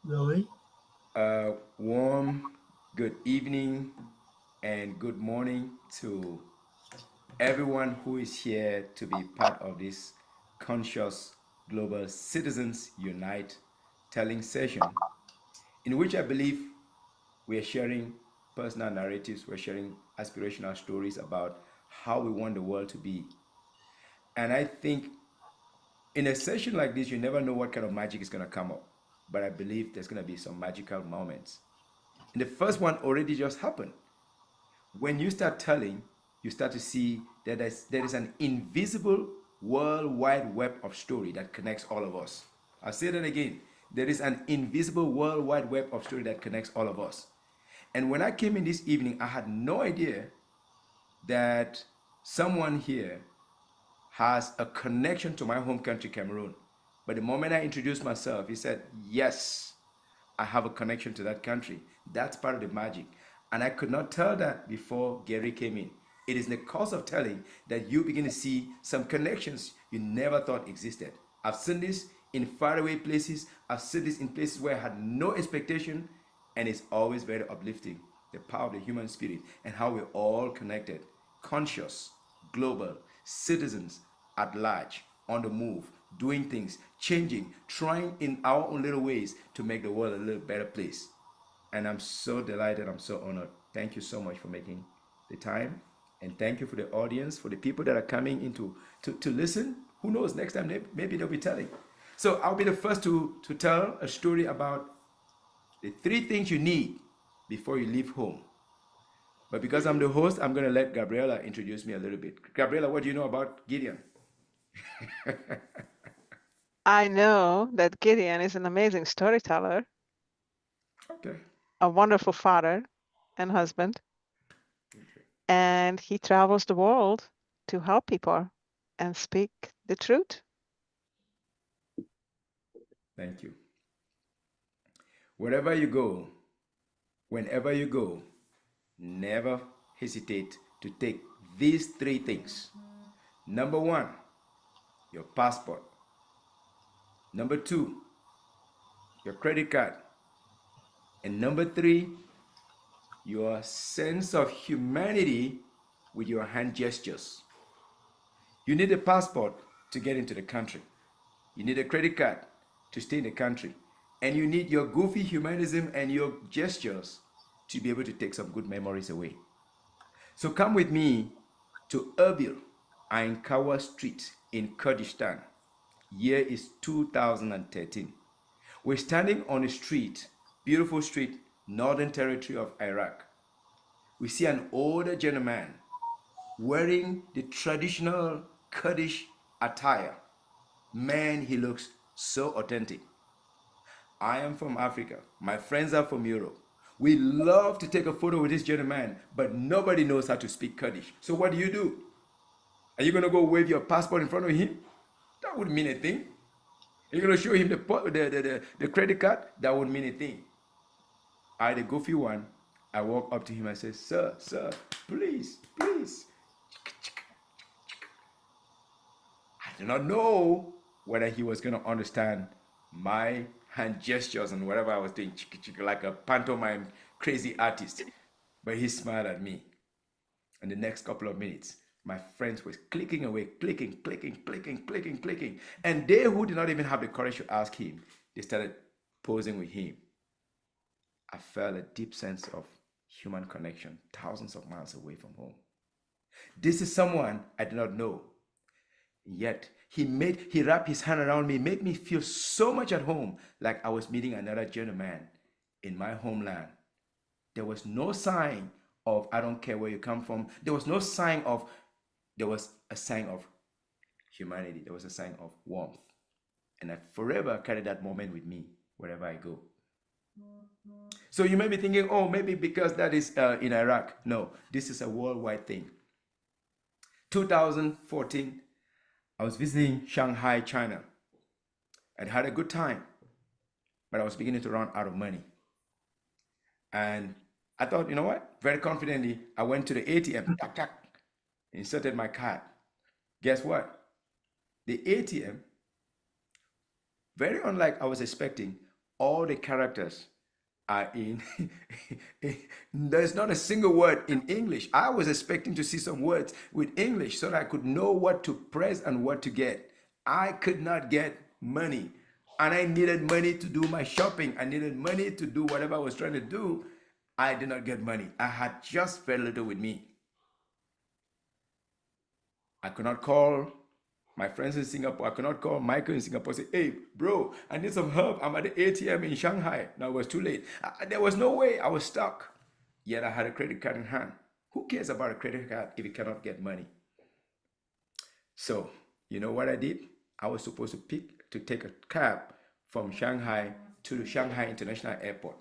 Really? Warm good evening and good morning to everyone who is here to be part of this conscious Global Citizens Unite telling session, in which I believe we are sharing personal narratives, we're sharing aspirational stories about how we want the world to be. And I think in a session like this, you never know what kind of magic is going to come up. But I believe there's going to be some magical moments. And the first one already just happened. When you start telling, you start to see that there is an invisible world wide web of story that connects all of us. I'll say that again. There is an invisible world wide web of story that connects all of us. And when I came in this evening, I had no idea that someone here has a connection to my home country, Cameroon. But the moment I introduced myself, he said, yes, I have a connection to that country. That's part of the magic. And I could not tell that before Gary came in. It is in the course of telling that you begin to see some connections you never thought existed. I've seen this in faraway places. I've seen this in places where I had no expectation, and it's always very uplifting. The power of the human spirit and how we're all connected, conscious, global, citizens at large, on the move, doing things, changing, trying in our own little ways to make the world a little better place. And I'm so delighted, I'm so honored. Thank you so much for making the time. And thank you for the audience, for the people that are coming into to listen. Who knows, next time maybe they'll be telling. So I'll be the first to tell a story about the three things you need before you leave home. But because I'm the host, I'm going to let Gabriella introduce me a little bit. Gabriella, what do you know about Gideon? I know that Gideon is an amazing storyteller, Okay. a wonderful father and husband, and he travels the world to help people and speak the truth. Thank you. Wherever you go, whenever you go, never hesitate to take these three things. Number one, your passport. Number two, your credit card. And number three, your sense of humanity with your hand gestures. You need a passport to get into the country. You need a credit card to stay in the country. And you need your goofy humanism and your gestures to be able to take some good memories away. So come with me to Erbil Ainkawa Street in Kurdistan. Year is 2013. We're standing on a street, beautiful street, northern territory of Iraq. We see an older gentleman wearing the traditional Kurdish attire. Man, he looks so authentic. I am from Africa. My friends are from Europe. We love to take a photo with this gentleman, but nobody knows how to speak Kurdish. So what do? Are you going to go wave your passport in front of him? That wouldn't mean a thing. Are you going to show him the credit card? That wouldn't mean a thing. I, the goofy one, I walk up to him and say, sir, please, please. I do not know whether he was going to understand my hand gestures and whatever I was doing, like a pantomime crazy artist. But he smiled at me. And the next couple of minutes, my friends were clicking away, clicking. And they who did not even have the courage to ask him, they started posing with him. I felt a deep sense of human connection, thousands of miles away from home. This is someone I did not know. Yet he wrapped his hand around me, made me feel so much at home, like I was meeting another gentleman in my homeland. There was no sign of I don't care where you come from. There was a sign of humanity. There was a sign of warmth. And I forever carry that moment with me wherever I go. So you may be thinking, oh, maybe because that is in Iraq. No, this is a worldwide thing. 2014, I was visiting Shanghai, China. I'd had a good time, but I was beginning to run out of money. And I thought, you know what? Very confidently, I went to the ATM, tack, tack, inserted my card. Guess what? The ATM, very unlike I was expecting, All the characters are in. There's not a single word in English. I was expecting to see some words with English so that I could know what to press and what to get. I could not get money. And I needed money to do my shopping. I needed money to do whatever I was trying to do. I did not get money. I had just very little with me. I could not call my friends in Singapore. I could not call Michael in Singapore and say, hey, bro, I need some help. I'm at the ATM in Shanghai. No, it was too late. There was no way. I was stuck. Yet I had a credit card in hand. Who cares about a credit card if you cannot get money? So, you know what I did? I was supposed to take a cab from Shanghai to the Shanghai International Airport.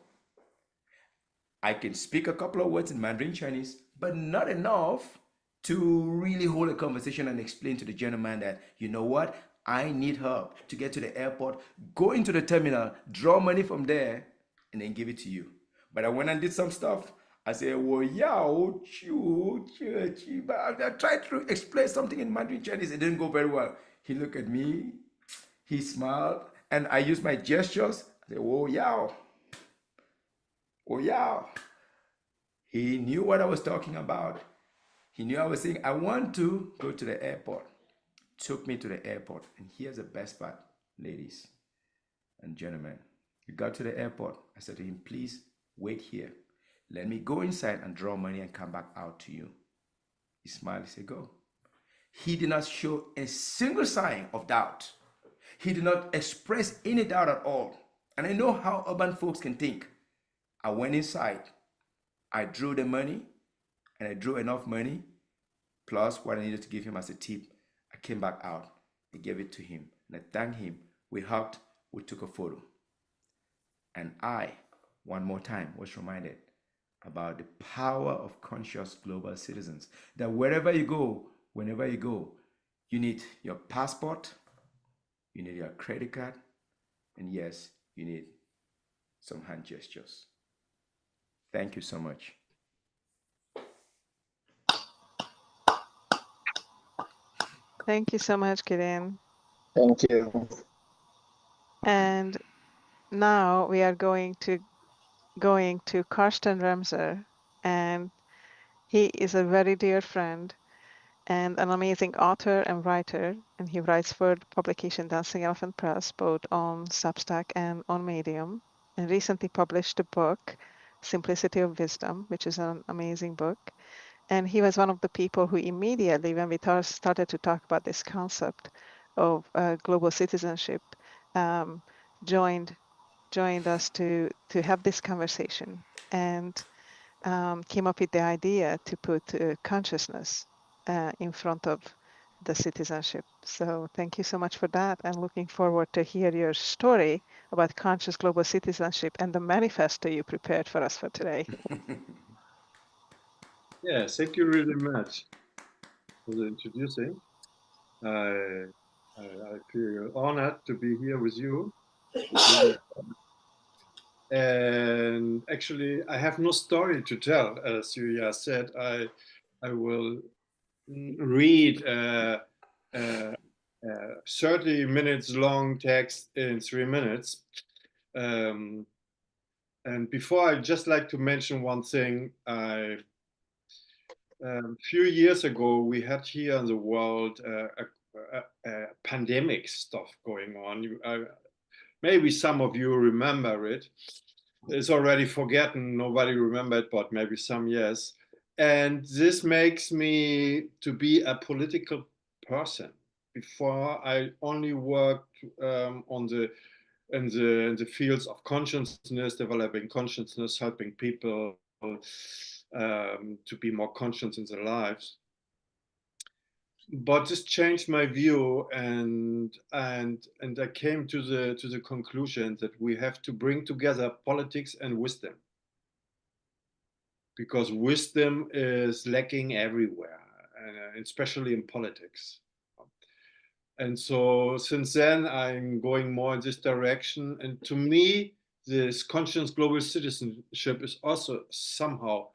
I can speak a couple of words in Mandarin Chinese, but not enough to really hold a conversation and explain to the gentleman that, you know what, I need help to get to the airport, go into the terminal, draw money from there, and then give it to you. But I went and did some stuff. I said, well, yeah, oh, but I tried to explain something in Mandarin Chinese. It didn't go very well. He looked at me, he smiled, and I used my gestures. I said, oh, yeah. He knew what I was talking about. He knew I was saying, I want to go to the airport. Took me to the airport. And here's the best part, ladies and gentlemen. We got to the airport. I said to him, please wait here. Let me go inside and draw money and come back out to you. He smiled. He said, go. He did not show a single sign of doubt. He did not express any doubt at all. And I know how urban folks can think. I went inside. I drew the money, and I drew enough money, plus what I needed to give him as a tip. I came back out. I gave it to him, and I thanked him. We hugged. We took a photo. And I, one more time, was reminded about the power of conscious global citizens. That wherever you go, whenever you go, you need your passport, you need your credit card, and yes, you need some hand gestures. Thank you so much. Thank you so much, Gideon. Thank you. And now we are going to Karsten Ramser, and he is a very dear friend and an amazing author and writer, and he writes for the publication Dancing Elephant Press, both on Substack and on Medium, and recently published a book, Simplicity of Wisdom, which is an amazing book. And he was one of the people who immediately, when we started to talk about this concept of global citizenship, um, joined us to have this conversation, and came up with the idea to put consciousness in front of the citizenship. So thank you so much for that, and looking forward to hear your story about conscious global citizenship and the manifesto you prepared for us for today. Yeah, thank you really much for the introducing. I feel honored to be here with you. And actually, I have no story to tell. As you just said, I will read a 30 minutes long text in 3 minutes. And before, I'd just like to mention one thing. A few years ago, we had here in the world a pandemic stuff going on. Maybe some of you remember it. It's already forgotten. Nobody remembered, but maybe some yes. And this makes me to be a political person. Before, I only worked in the fields of consciousness, developing consciousness, helping people to be more conscious in their lives. But this changed my view, and I came to the conclusion that we have to bring together politics and wisdom, because wisdom is lacking everywhere, especially in politics. And so since then, I'm going more in this direction. And to me, this conscious global citizenship is also somehow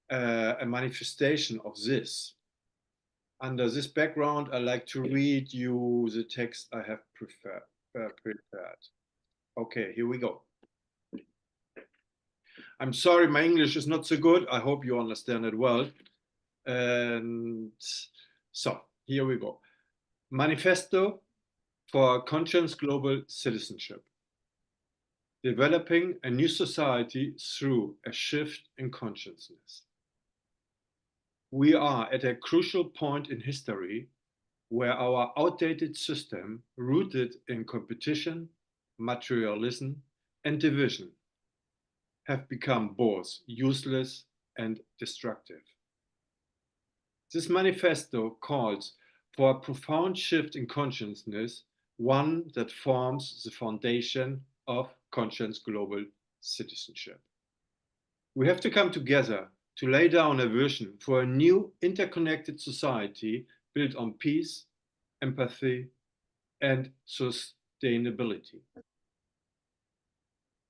a manifestation of this. Under this background, I like to read you the text I have prepared. Okay, here we go. I'm sorry, my English is not so good. I hope you understand it well. And so here we go. Manifesto for Conscious Global Citizenship. Developing a new society through a shift in consciousness. We are at a crucial point in history where our outdated system, rooted in competition, materialism, and division, have become both useless and destructive. This manifesto calls for a profound shift in consciousness, one that forms the foundation of conscious global citizenship. We have to come together to lay down a vision for a new interconnected society built on peace, empathy, and sustainability.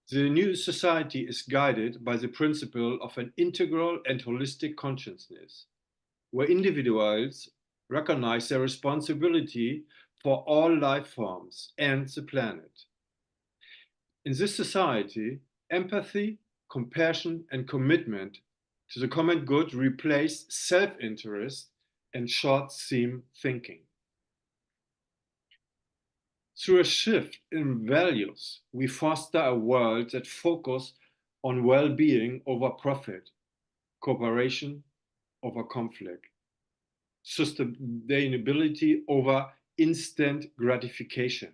The new society is guided by the principle of an integral and holistic consciousness, where individuals recognize their responsibility for all life forms and the planet. In this society, empathy, compassion, and commitment to the common good replace self-interest and short-term thinking. Through a shift in values, we foster a world that focuses on well-being over profit, cooperation over conflict, sustainability over instant gratification.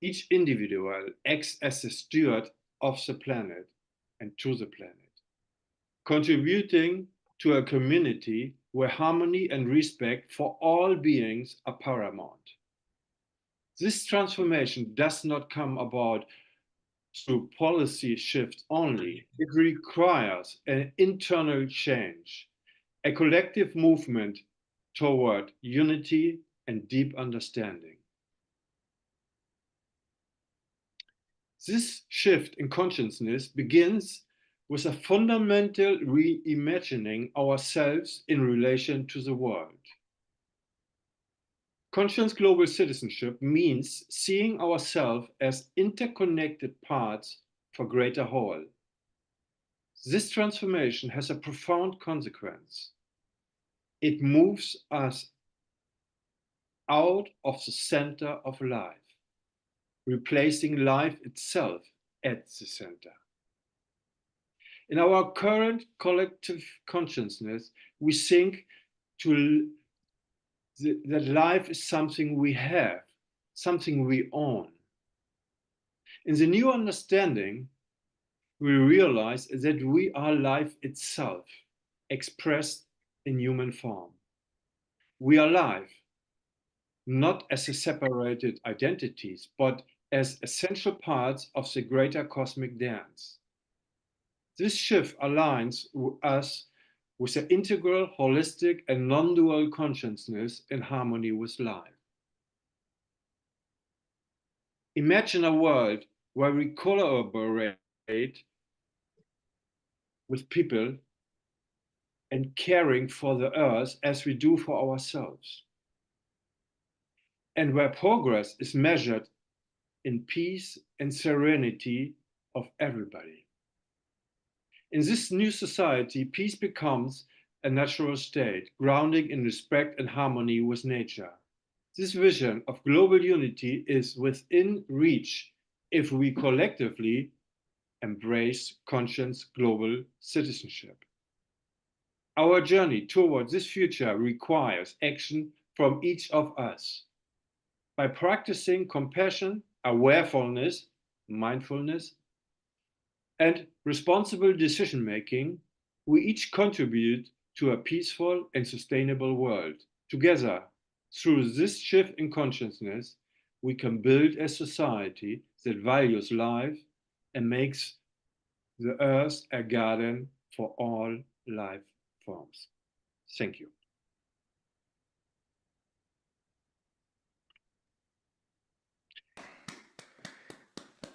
Each individual acts as a steward of the planet and to the planet, contributing to a community where harmony and respect for all beings are paramount. This transformation does not come about through policy shifts only. It requires an internal change, a collective movement toward unity and deep understanding. This shift in consciousness begins with a fundamental reimagining ourselves in relation to the world. Conscious global citizenship means seeing ourselves as interconnected parts for greater whole. This transformation has a profound consequence. It moves us out of the center of life, replacing life itself at the center. In our current collective consciousness, we think that life is something we have, something we own. In the new understanding, we realize that we are life itself, expressed in human form. We are life, not as separated identities, but as essential parts of the greater cosmic dance. This shift aligns us with an integral, holistic, and non-dual consciousness in harmony with life. Imagine a world where we collaborate with people and caring for the earth as we do for ourselves, and where progress is measured in peace and serenity of everybody. In this new society, peace becomes a natural state, grounding in respect and harmony with nature. This vision of global unity is within reach if we collectively embrace conscious global citizenship. Our journey towards this future requires action from each of us. By practicing compassion, awarefulness, mindfulness, and responsible decision making, we each contribute to a peaceful and sustainable world. Together, through this shift in consciousness, we can build a society that values life and makes the earth a garden for all life forms. Thank you.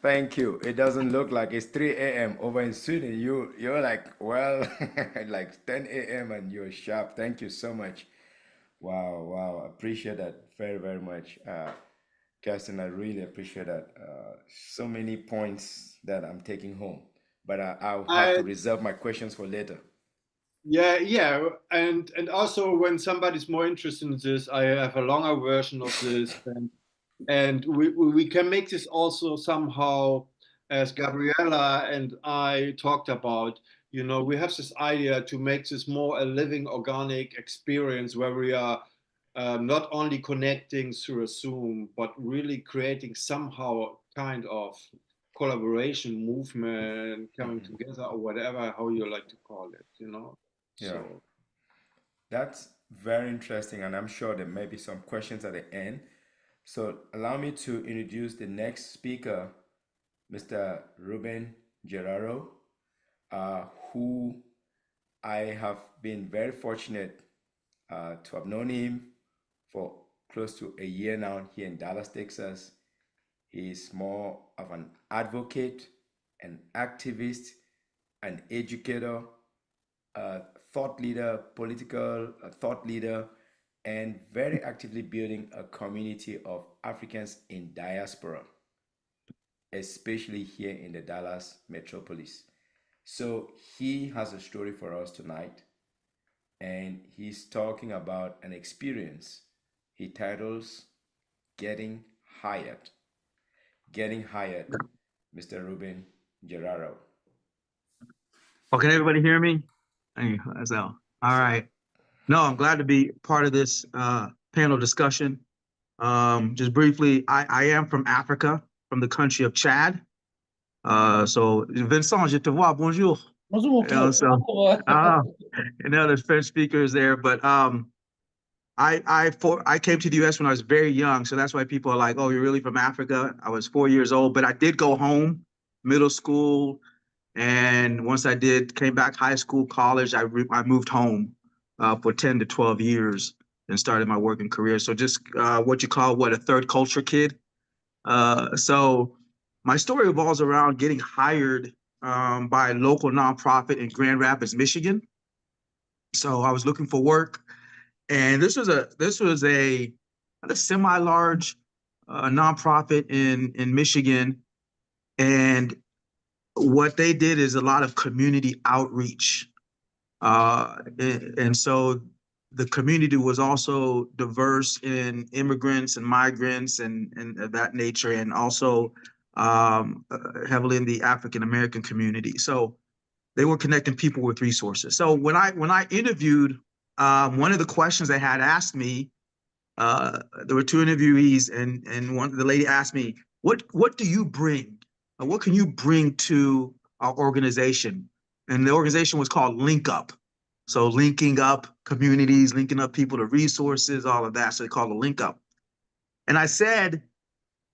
Thank you. It doesn't look like it's 3 a.m. over in Sweden. You're like, well, like 10 a.m. and you're sharp. Thank you so much. Wow, wow. I appreciate that very, very much. Kirsten, I really appreciate that. So many points that I'm taking home. but I'll have to I reserve my questions for later. yeah, and also when somebody's more interested in this, I have a longer version of this, and we can make this also somehow, as Gabriella and I talked about. You know, we have this idea to make this more a living, organic experience where we are not only connecting through a Zoom, but really creating somehow kind of collaboration movement coming Hmm. together or whatever how you like to call it, you know. Yeah, So that's very interesting, and I'm sure there may be some questions at the end. So allow me to introduce the next speaker, Mr. Reubem Ndjerarou, who I have been very fortunate to have known him for close to a year now here in Dallas, Texas. He's more of an advocate, an activist, an educator, a thought leader, political thought leader, and very actively building a community of Africans in diaspora, especially here in the Dallas metropolis. So he has a story for us tonight, and he's talking about an experience he titles Getting Hired. Getting Hired, Mr. Reubem Ndjerarou. Oh, can everybody hear me? Hey, so, all right. No, I'm glad to be part of this panel discussion. Just briefly, I am from Africa, from the country of Chad. So, Vincent, je te vois, bonjour. Bonjour. You know, so, and other French speakers there, but I came to the U.S. when I was very young, so that's why people are like, "Oh, you're really from Africa?" I was 4 years old, but I did go home, middle school, and once I came back high school, college, I moved home for 10 to 12 years and started my working career. So just what you call a third culture kid. So my story revolves around getting hired by a local nonprofit in Grand Rapids, Michigan. So I was looking for work, and this was a semi-large nonprofit in Michigan, and what they did is a lot of community outreach. And so the community was also diverse in immigrants and migrants and of that nature, and also heavily in the African American community. So they were connecting people with resources. So when I interviewed, one of the questions they had asked me, there were two interviewees, and the lady asked me, what do you bring? What can you bring to our organization? And the organization was called Link Up. So linking up communities, linking up people to resources, all of that. So they called it Link Up. And I said,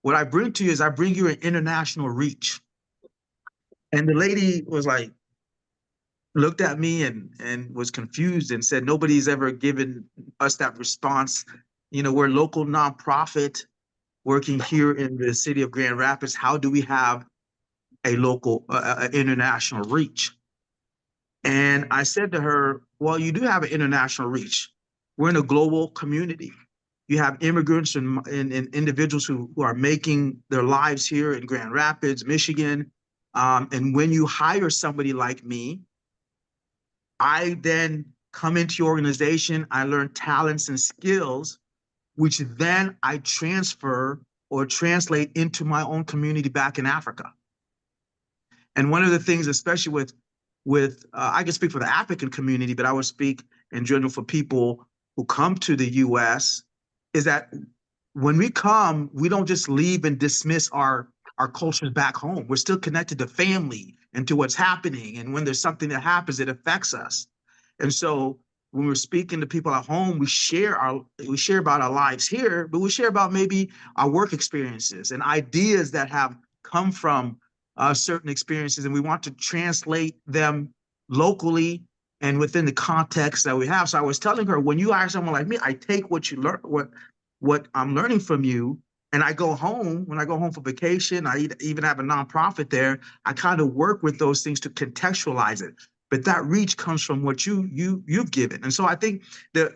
what I bring to you is I bring you an international reach. And the lady was like, looked at me and was confused and said, nobody's ever given us that response. You know, we're a local nonprofit working here in the city of Grand Rapids. How do we have a local, international reach? And I said to her, well, you do have an international reach. We're in a global community. You have immigrants and individuals who are making their lives here in Grand Rapids, Michigan. And when you hire somebody like me, I then come into your organization, I learn talents and skills, which then I transfer or translate into my own community back in Africa. And one of the things, especially with I can speak for the African community, but I would speak in general for people who come to the U.S., is that when we come, we don't just leave and dismiss our cultures back home. We're still connected to family and to what's happening. And when there's something that happens, it affects us. And so when we're speaking to people at home, we share about our lives here, but we share about maybe our work experiences and ideas that have come from certain experiences, and we want to translate them locally and within the context that we have. So I was telling her, when you hire someone like me, I take what you learn, what I'm learning from you, and I go home. When I go home for vacation, I even have a nonprofit there. I kind of work with those things to contextualize it. But that reach comes from what you've given. And so I think that,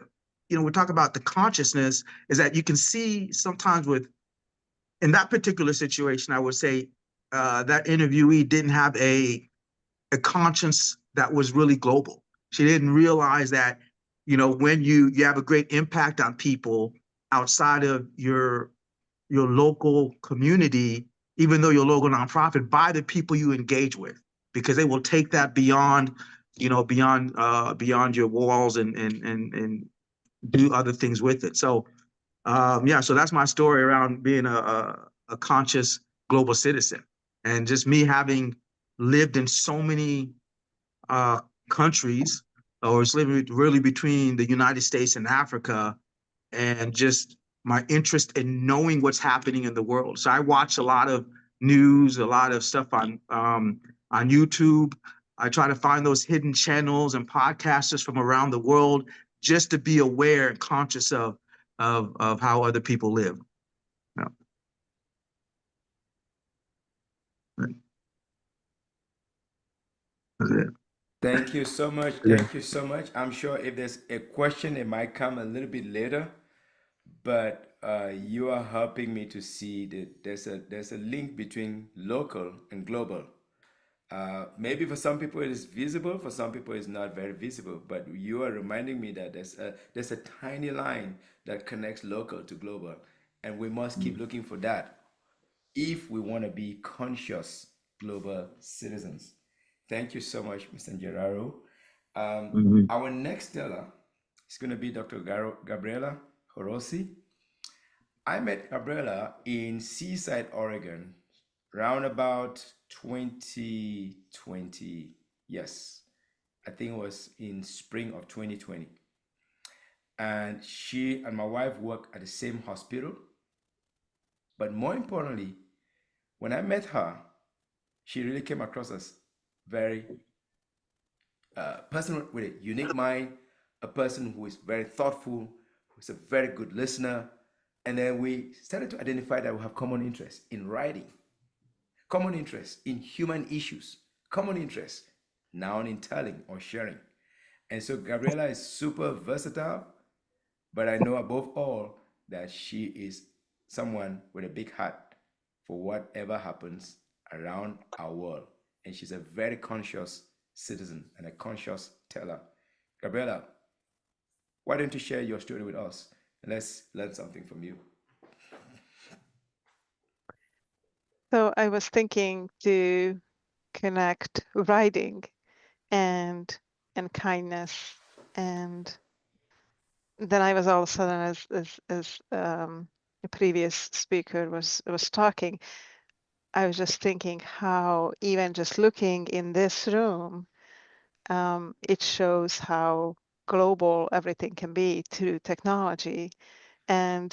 we talk about the consciousness, is that you can see sometimes in that particular situation, I would say that interviewee didn't have a a conscience that was really global. She didn't realize that, when you have a great impact on people outside of your local community, even though you're a local nonprofit, by the people you engage with, because they will take that beyond, beyond your walls and do other things with it. So yeah, so that's my story around being a conscious global citizen, and just me having lived in so many uh, countries, or was living really between the United States and Africa, and just my interest in knowing what's happening in the world. So I watch a lot of news, a lot of stuff on YouTube. I try to find those hidden channels and podcasters from around the world, just to be aware and conscious of how other people live. Yeah. That's it. Thank you so much. Yeah. Thank you so much. I'm sure if there's a question, it might come a little bit later, but you are helping me to see that there's a link between local and global. Maybe for some people it is visible, for some people it's not very visible, but you are reminding me that there's a tiny line that connects local to global, and we must keep looking for that if we want to be conscious global citizens. Thank you so much, Mr. Ndjerarou. Mhm. Our next teller is going to be Dr. Gabriella Horosi. I met Gabriella in Seaside, Oregon, round about 2020. Yes, I think it was in spring of 2020. And she and my wife work at the same hospital. But more importantly, when I met her, she really came across as very person with a unique mind, a person who is very thoughtful, who's a very good listener. And then we started to identify that we have common interests in writing, common interest in human issues, common interest now in telling or sharing. And so Gabriella is super versatile, but I know above all that she is someone with a big heart for whatever happens around our world. And she's a very conscious citizen and a conscious teller. Gabriella, why don't you share your story with us? And let's learn something from you. So I was thinking to connect writing and kindness, and then I was all of a sudden, as the previous speaker was talking, I was just thinking how even just looking in this room, it shows how global everything can be through technology. And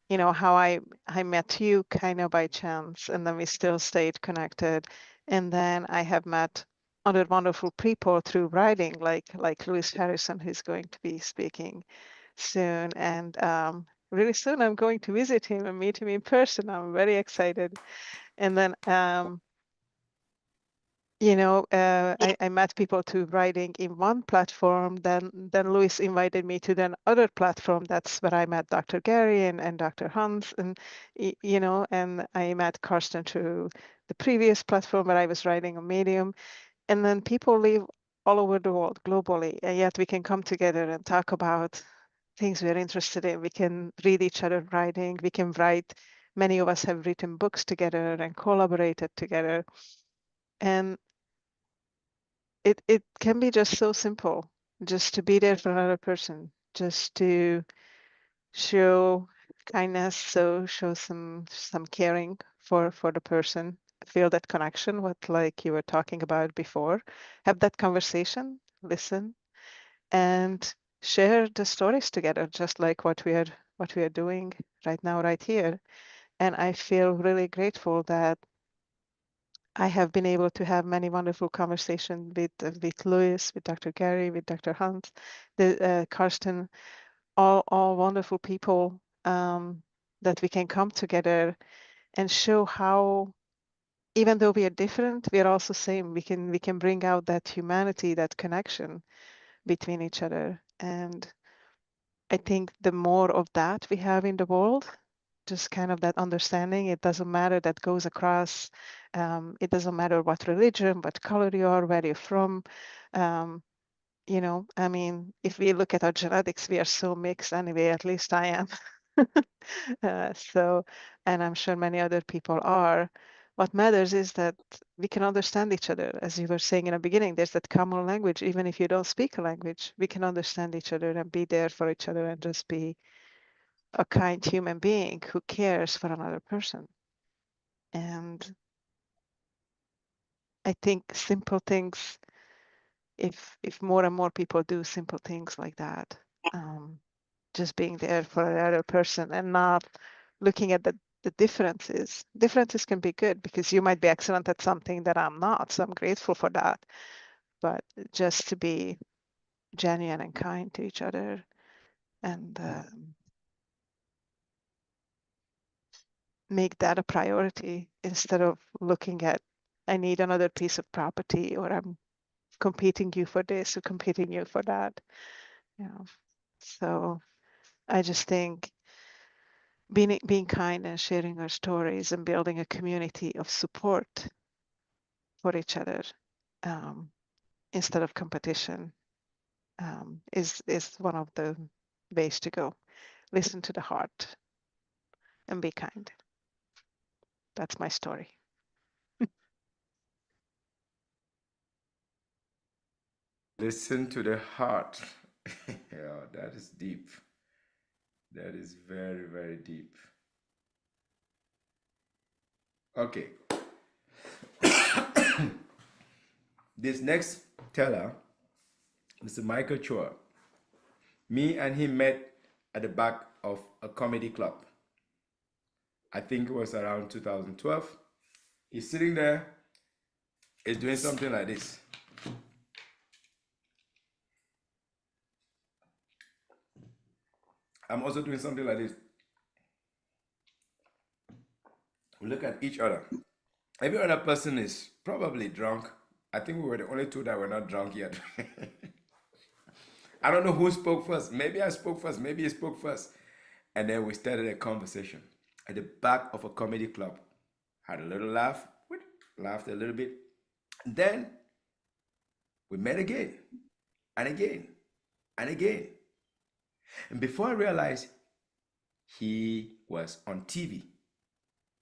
how I met you kind of by chance, and then we still stayed connected. And then I have met other wonderful people through writing, like Louis Harrison, who's going to be speaking soon. And really soon I'm going to visit him and meet him in person. I'm very excited. And then I met people to writing in one platform. Then Louis invited me to then other platform. That's where I met Dr. Gary and Dr. Hans, and and I met Karsten through the previous platform where I was writing on Medium. And then people live all over the world globally, and yet we can come together and talk about things we're interested in. We can read each other writing. We can write. Many of us have written books together and collaborated together. And it can be just so simple, just to be there for another person, just to show kindness, so show some caring for the person, feel that connection, what like you were talking about before, have that conversation, listen, and share the stories together, just like what we are doing right now, right here. And I feel really grateful that I have been able to have many wonderful conversations with Louis, with Dr. Gary, with Dr. Hunt, Karsten, all wonderful people, that we can come together and show how, even though we are different, we are also same. We can bring out that humanity, that connection between each other. And I think the more of that we have in the world, just kind of that understanding. It doesn't matter, that goes across. It doesn't matter what religion, what color you are, where you're from. You know, I mean, if we look at our genetics, we are so mixed anyway, at least I am. So, and I'm sure many other people are. What matters is that we can understand each other. As you were saying in the beginning, there's that common language. Even if you don't speak a language, we can understand each other and be there for each other and just be a kind human being who cares for another person. And I think simple things, if more and more people do simple things like that, just being there for another person and not looking at the differences. Differences can be good because you might be excellent at something that I'm not, so I'm grateful for that. But just to be genuine and kind to each other and make that a priority instead of looking at, I need another piece of property, or I'm competing you for this or competing you for that. You know, so I just think being kind and sharing our stories and building a community of support for each other, instead of competition, is one of the ways to go. Listen to the heart and be kind. That's my story. Listen to the heart. Yeah, that is deep. That is very, very deep. Okay. This next teller, Mr. Michael Chua, me and him met at the back of a comedy club. I think it was around 2012. He's sitting there, he's doing something like this. I'm also doing something like this. We look at each other. Every other person is probably drunk. I think we were the only two that were not drunk yet. I don't know who spoke first. Maybe I spoke first. Maybe he spoke first. And then we started a conversation at the back of a comedy club. Had a little laugh, laughed a little bit. Then we met again and again and again. And before I realized, he was on TV.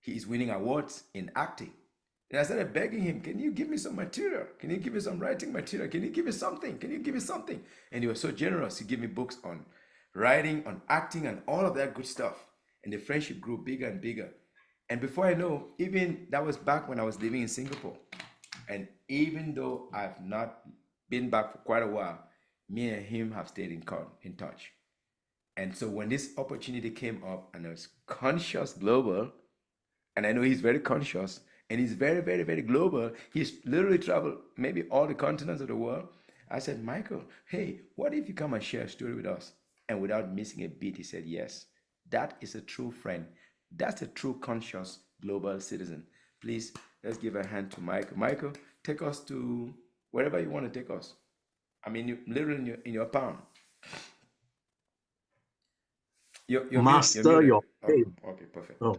He is winning awards in acting. And I started begging him, can you give me some material? Can you give me some writing material? Can you give me something? Can you give me something? And he was so generous. He gave me books on writing, on acting, and all of that good stuff. And the friendship grew bigger and bigger. And before I know, even that was back when I was living in Singapore. And even though I've not been back for quite a while, me and him have stayed in touch. And so when this opportunity came up, and I was conscious global, and I know he's very conscious, and he's very, very, very global. He's literally traveled maybe all the continents of the world. I said, Michael, hey, what if you come and share a story with us? And without missing a beat, he said, yes. That is a true friend. That's a true conscious global citizen. Please, let's give a hand to Michael. Michael, take us to wherever you want to take us. I mean, literally in your palm. You're Master muted. your Oh, pain. okay, perfect. Oh,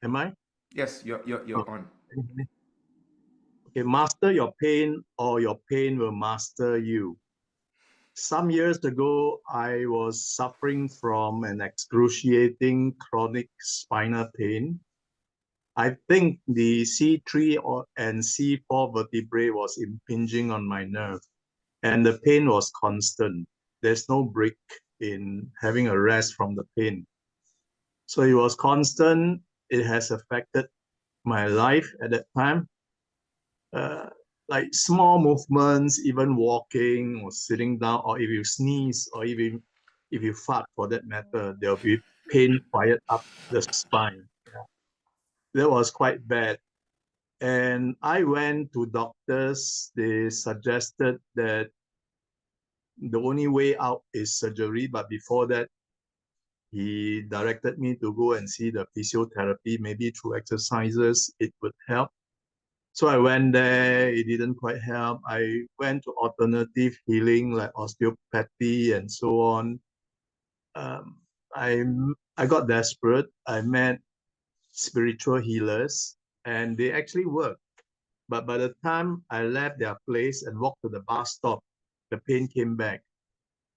am I? Yes, you're on. Okay, master your pain or your pain will master you. Some years ago, I was suffering from an excruciating chronic spinal pain. I think the C3 and C4 vertebrae was impinging on my nerve, and the pain was constant. There's no break in having a rest from the pain. So it was constant. It has affected my life at that time. Like small movements, even walking or sitting down, or if you sneeze, or even if you fart for that matter, there'll be pain fired up the spine. Yeah. That was quite bad. And I went to doctors. They suggested that the only way out is surgery. But before that, he directed me to go and see the physiotherapy. Maybe through exercises, it would help. So I went there, it didn't quite help. I went to alternative healing like osteopathy and so on. I I got desperate. I met spiritual healers, and they actually worked. But by the time I left their place and walked to the bus stop, the pain came back.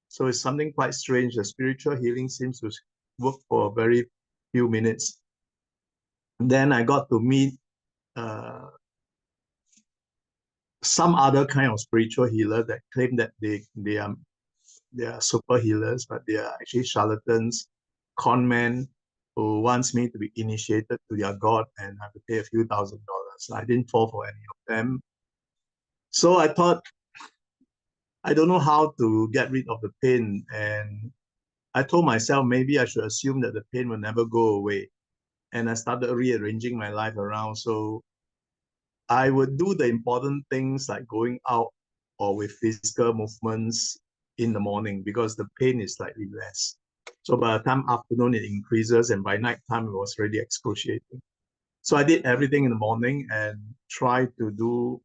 So it's something quite strange. The spiritual healing seems to work for a very few minutes. Then I got to meet some other kind of spiritual healer that claim that they are super healers, but they are actually charlatans, con men who wants me to be initiated to their God and I have to pay a few $1,000s. I didn't fall for any of them. So I thought, I don't know how to get rid of the pain. And I told myself maybe I should assume that the pain will never go away. And I started rearranging my life around. So I would do the important things like going out or with physical movements in the morning because the pain is slightly less. So by the time afternoon, it increases, and by night time, it was really excruciating. So I did everything in the morning and tried to do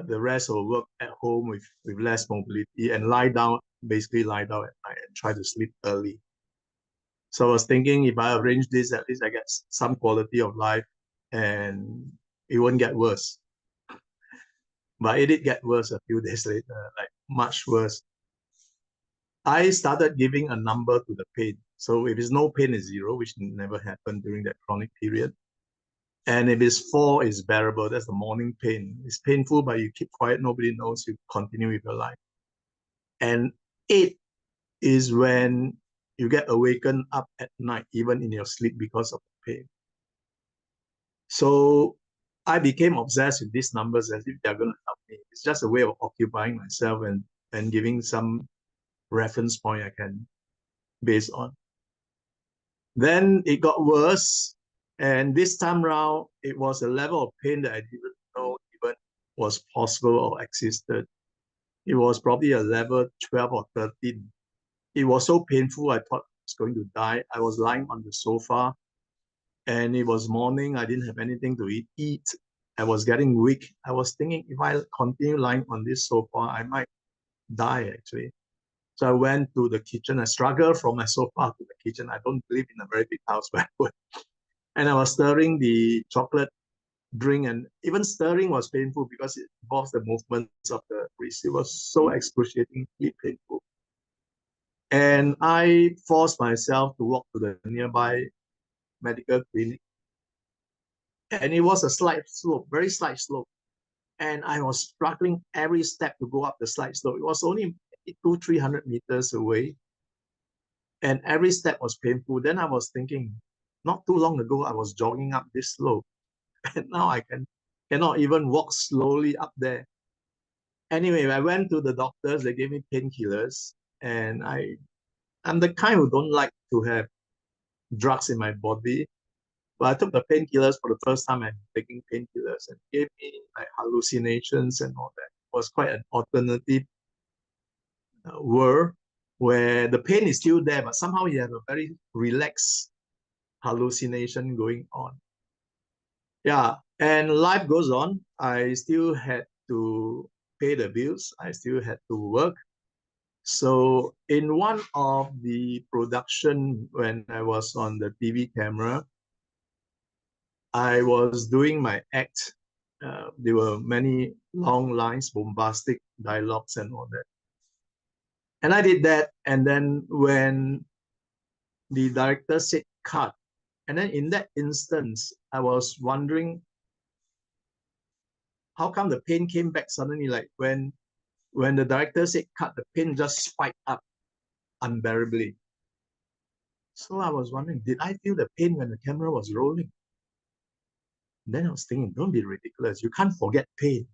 the rest of the work at home with less mobility and basically lie down at night and try to sleep early. So I was thinking if I arrange this, at least I get some quality of life and it won't get worse. But it did get worse a few days later, like much worse. I started giving a number to the pain. So if it's no pain, it's 0, which never happened during that chronic period. And if it's 4, it's bearable. That's the morning pain. It's painful, but you keep quiet. Nobody knows. You continue with your life. And 8 is when you get awakened up at night, even in your sleep because of the pain. So I became obsessed with these numbers as if they're going to help me. It's just a way of occupying myself and giving some reference point I can base on. Then it got worse. And this time round, it was a level of pain that I didn't know even was possible or existed. It was probably a level 12 or 13. It was so painful, I thought I was going to die. I was lying on the sofa and it was morning. I didn't have anything to eat. I was getting weak. I was thinking if I continue lying on this sofa, I might die actually. So I went to the kitchen. I struggled from my sofa to the kitchen. I don't live in a very big house where I would. And I was stirring the chocolate drink, and even stirring was painful because it involves the movements of the wrist. It was so excruciatingly painful. And I forced myself to walk to the nearby medical clinic. And it was a slight slope, very slight slope. And I was struggling every step to go up the slight slope. It was only 200-300 meters away. And every step was painful. Then I was thinking, not too long ago, I was jogging up this slope. And now I cannot even walk slowly up there. Anyway, I went to the doctors. They gave me painkillers. And I'm the kind who don't like to have drugs in my body. But I took the painkillers for the first time. I'm taking painkillers and gave me like hallucinations and all that. It was quite an alternative world where the pain is still there, but somehow you have a very relaxed hallucination going on. Yeah, and life goes on. I still had to pay the bills. I still had to work. So in one of the production when I was on the TV camera, I was doing my act. There were many long lines, bombastic dialogues and all that. And I did that. And then when the director said cut, and then in that instance, I was wondering how come the pain came back suddenly? Like when the director said cut, the pain just spiked up unbearably. So I was wondering, did I feel the pain when the camera was rolling? Then I was thinking, don't be ridiculous. You can't forget pain.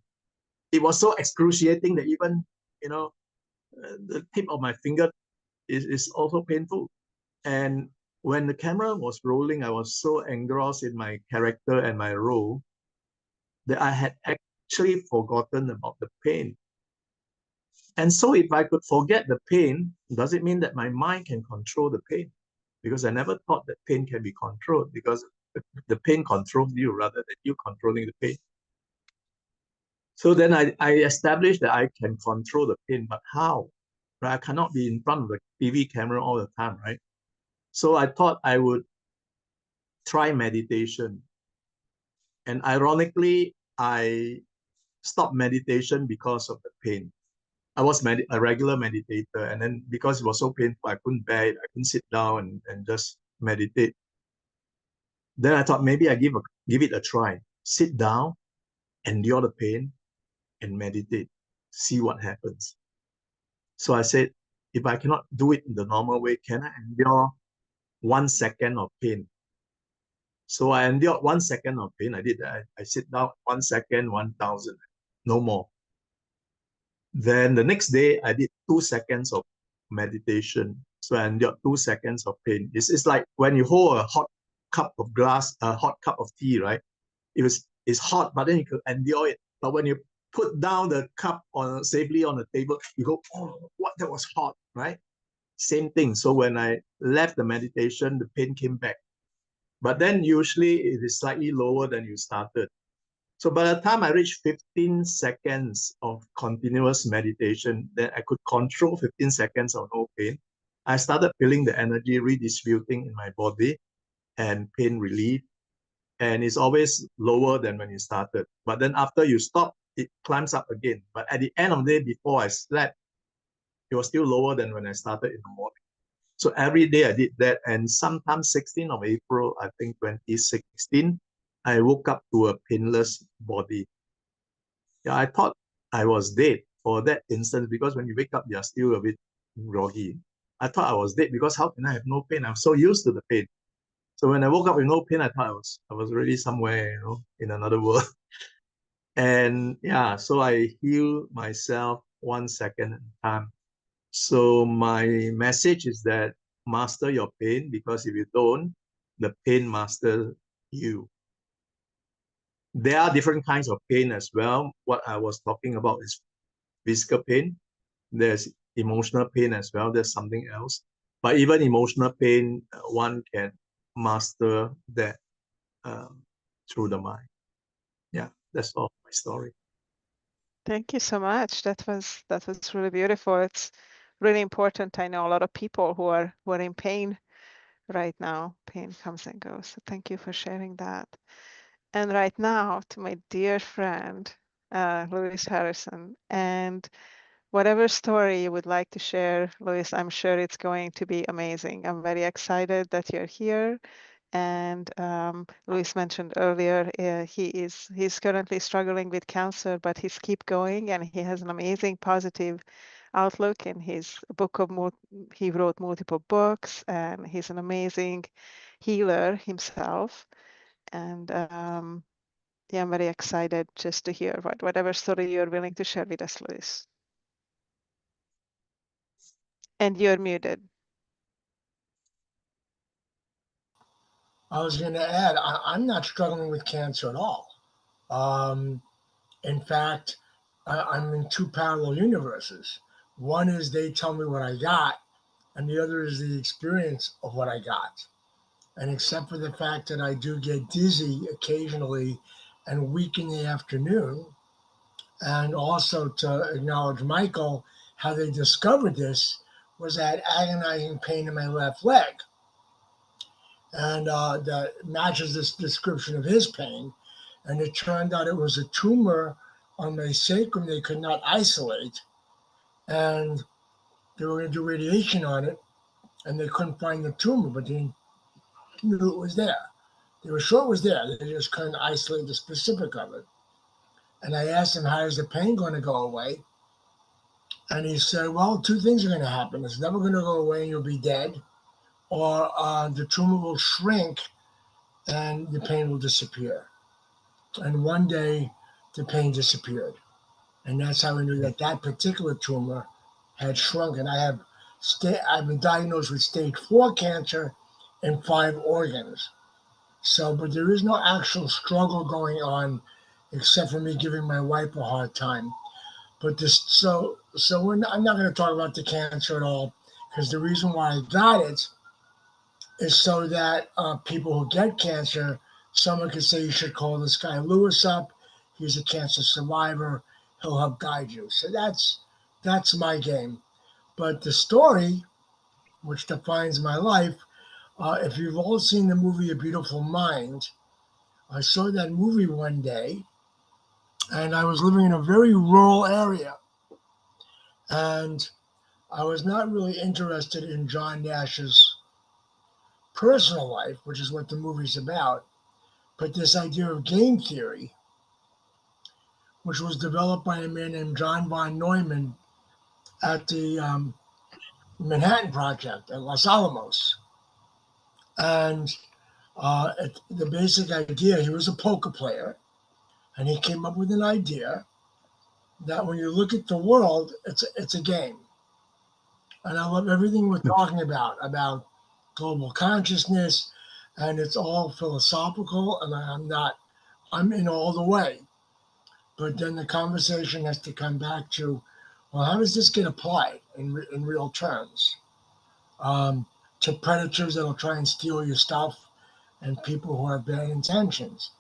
It was so excruciating that even, the tip of my finger is also painful. And when the camera was rolling, I was so engrossed in my character and my role that I had actually forgotten about the pain. And so if I could forget the pain, does it mean that my mind can control the pain? Because I never thought that pain can be controlled because the pain controls you rather than you controlling the pain. So then I established that I can control the pain, but how? Right? I cannot be in front of the TV camera all the time, right? So I thought I would try meditation. And ironically, I stopped meditation because of the pain. I was a regular meditator, and then because it was so painful, I couldn't bear it. I couldn't sit down and just meditate. Then I thought maybe I give it a try. Sit down, endure the pain, and meditate. See what happens. So I said, if I cannot do it in the normal way, can I endure 1 second of pain? So I endured 1 second of pain. I did that. I sit down 1 second, 1,000, no more. Then the next day, I did 2 seconds of meditation. So I endured 2 seconds of pain. It's like when you hold a hot cup of tea, right? It's hot, but then you can endure it. But when you put down the cup safely on the table, you go, oh, what, that was hot, right? Same thing. So when I left the meditation, the pain came back. But then usually it is slightly lower than you started. So by the time I reached 15 seconds of continuous meditation, then I could control 15 seconds of no pain. I started feeling the energy redistributing in my body and pain relief. And it's always lower than when you started. But then after you stop, it climbs up again. But at the end of the day, before I slept, it was still lower than when I started in the morning. So every day I did that. And sometime 16th of April, I think 2016, I woke up to a painless body. Yeah, I thought I was dead for that instance, because when you wake up, you're still a bit groggy. I thought I was dead because how can I have no pain? I'm so used to the pain. So when I woke up with no pain, I thought I was really somewhere, in another world. And yeah, so I heal myself 1 second at a time. So my message is that master your pain, because if you don't, the pain masters you. There are different kinds of pain as well. What I was talking about is physical pain. There's emotional pain as well. There's something else. But even emotional pain, one can master that through the mind. Yeah, that's all my story. Thank you so much. That was really beautiful. It's really important. I know a lot of people who are in pain right now. Pain comes and goes. So thank you for sharing that. And right now, to my dear friend, Louis Harrison, and whatever story you would like to share, Louis, I'm sure it's going to be amazing. I'm very excited that you're here. And Louis mentioned earlier, he's currently struggling with cancer, but he's keep going, and he has an amazing positive outlook. In his book he wrote multiple books, and he's an amazing healer himself. And yeah, I'm very excited just to hear whatever story you're willing to share with us, Louis. And you're muted. I was going to add, I'm not struggling with cancer at all. In fact, I'm in two parallel universes. One is they tell me what I got, and the other is the experience of what I got. And except for the fact that I do get dizzy occasionally and weak in the afternoon, and also to acknowledge Michael, how they discovered this was I had agonizing pain in my left leg. And that matches this description of his pain. And it turned out it was a tumor on my sacrum they could not isolate. And they were going to do radiation on it, and they couldn't find the tumor, but they knew it was there. They were sure it was there. They just couldn't isolate the specific of it. And I asked him, how is the pain going to go away? And he said, well, two things are going to happen. It's never going to go away and you'll be dead, or the tumor will shrink and the pain will disappear. And one day the pain disappeared. And that's how we knew that that particular tumor had shrunk. And I've been diagnosed with stage 4 cancer in 5 organs. So, but there is no actual struggle going on except for me giving my wife a hard time. But I'm not going to talk about the cancer at all, because the reason why I got it is so that people who get cancer, someone could say you should call this guy Lewis up. He's a cancer survivor. He'll help guide you. So that's my game. But the story, which defines my life, If you've all seen the movie A Beautiful Mind, I saw that movie one day, and I was living in a very rural area. And I was not really interested in John Nash's personal life, which is what the movie's about, but this idea of game theory, which was developed by a man named John von Neumann at the Manhattan Project at Los Alamos. And the basic idea, he was a poker player, and he came up with an idea that when you look at the world, it's a game. And I love everything we're talking about global consciousness, and it's all philosophical, and I'm in all the way. But then the conversation has to come back to, well, how does this get applied in real terms to predators that'll try and steal your stuff and people who have bad intentions?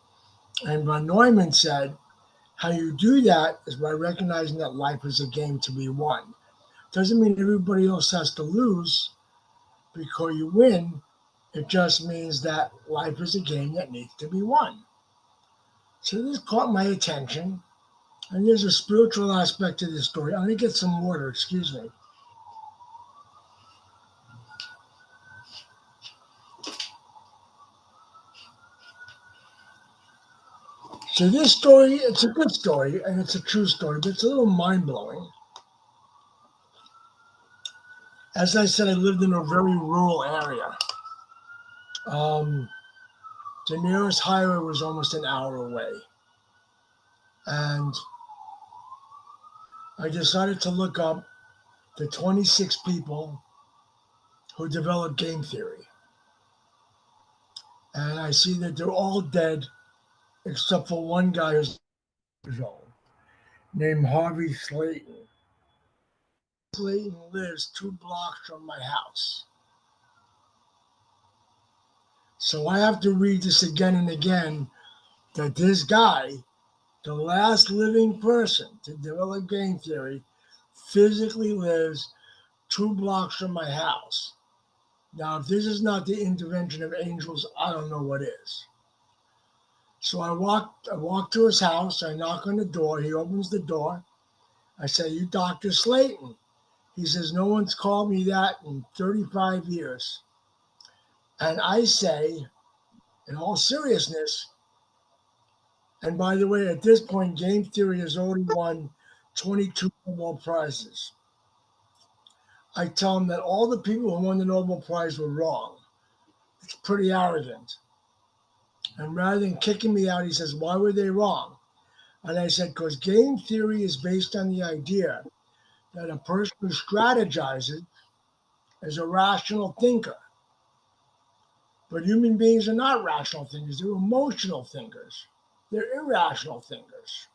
And von Neumann said, how you do that is by recognizing that life is a game to be won. Doesn't mean everybody else has to lose because you win. It just means that life is a game that needs to be won. So this caught my attention. And there's a spiritual aspect to this story. I'm going to get some water, excuse me. So this story, it's a good story, and it's a true story, but it's a little mind-blowing. As I said, I lived in a very rural area. The nearest highway was almost an hour away. And I decided to look up the 26 people who developed game theory. And I see that they're all dead except for one guy who's old, named Harvey Slayton. Slayton lives 2 blocks from my house. So I have to read this again and again, that this guy, the last living person to develop game theory, physically lives 2 blocks from my house. Now, if this is not the intervention of angels, I don't know what is. So I walk to his house. I knock on the door. He opens the door. I say, "You Dr. Slayton?" He says, "No one's called me that in 35 years. And I say, in all seriousness, and by the way, at this point, game theory has already won 22 Nobel Prizes. I tell him that all the people who won the Nobel Prize were wrong. It's pretty arrogant. And rather than kicking me out, he says, "Why were they wrong?" And I said, "Because game theory is based on the idea that a person who strategizes is a rational thinker. But human beings are not rational thinkers. They're emotional thinkers. They're irrational thinkers.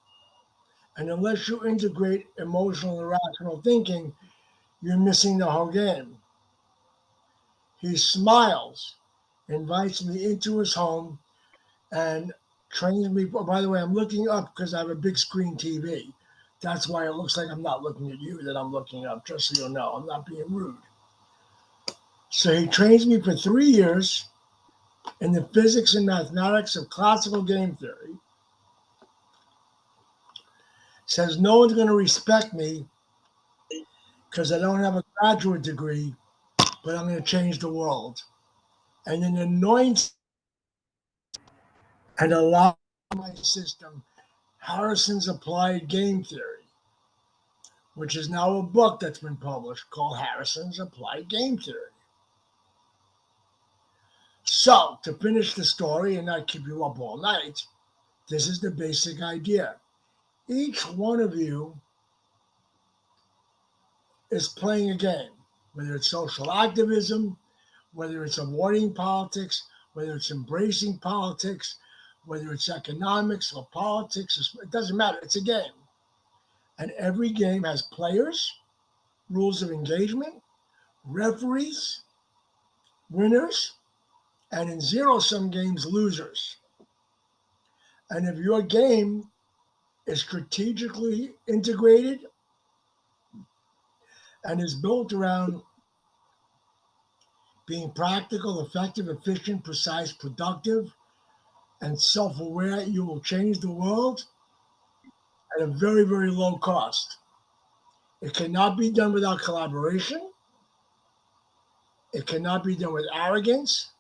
And unless you integrate emotional and rational thinking, you're missing the whole game." He smiles, invites me into his home, and trains me. By the way, I'm looking up because I have a big screen TV. That's why it looks like I'm not looking at you, that I'm looking up, just so you know. I'm not being rude. So he trains me for 3 years in the physics and mathematics of classical game theory. Says no one's going to respect me because I don't have a graduate degree, but I'm going to change the world. And then anoints and allow my system Harrison's Applied Game Theory, which is now a book that's been published called Harrison's Applied Game Theory. So, to finish the story and not keep you up all night, this is the basic idea. Each one of you is playing a game, whether it's social activism, whether it's avoiding politics, whether it's embracing politics, whether it's economics or politics, it doesn't matter. It's a game. And every game has players, rules of engagement, referees, winners, and in zero-sum games, losers. And if your game is strategically integrated and is built around being practical, effective, efficient, precise, productive, and self-aware, you will change the world at a very, very low cost. It cannot be done without collaboration. It cannot be done with arrogance.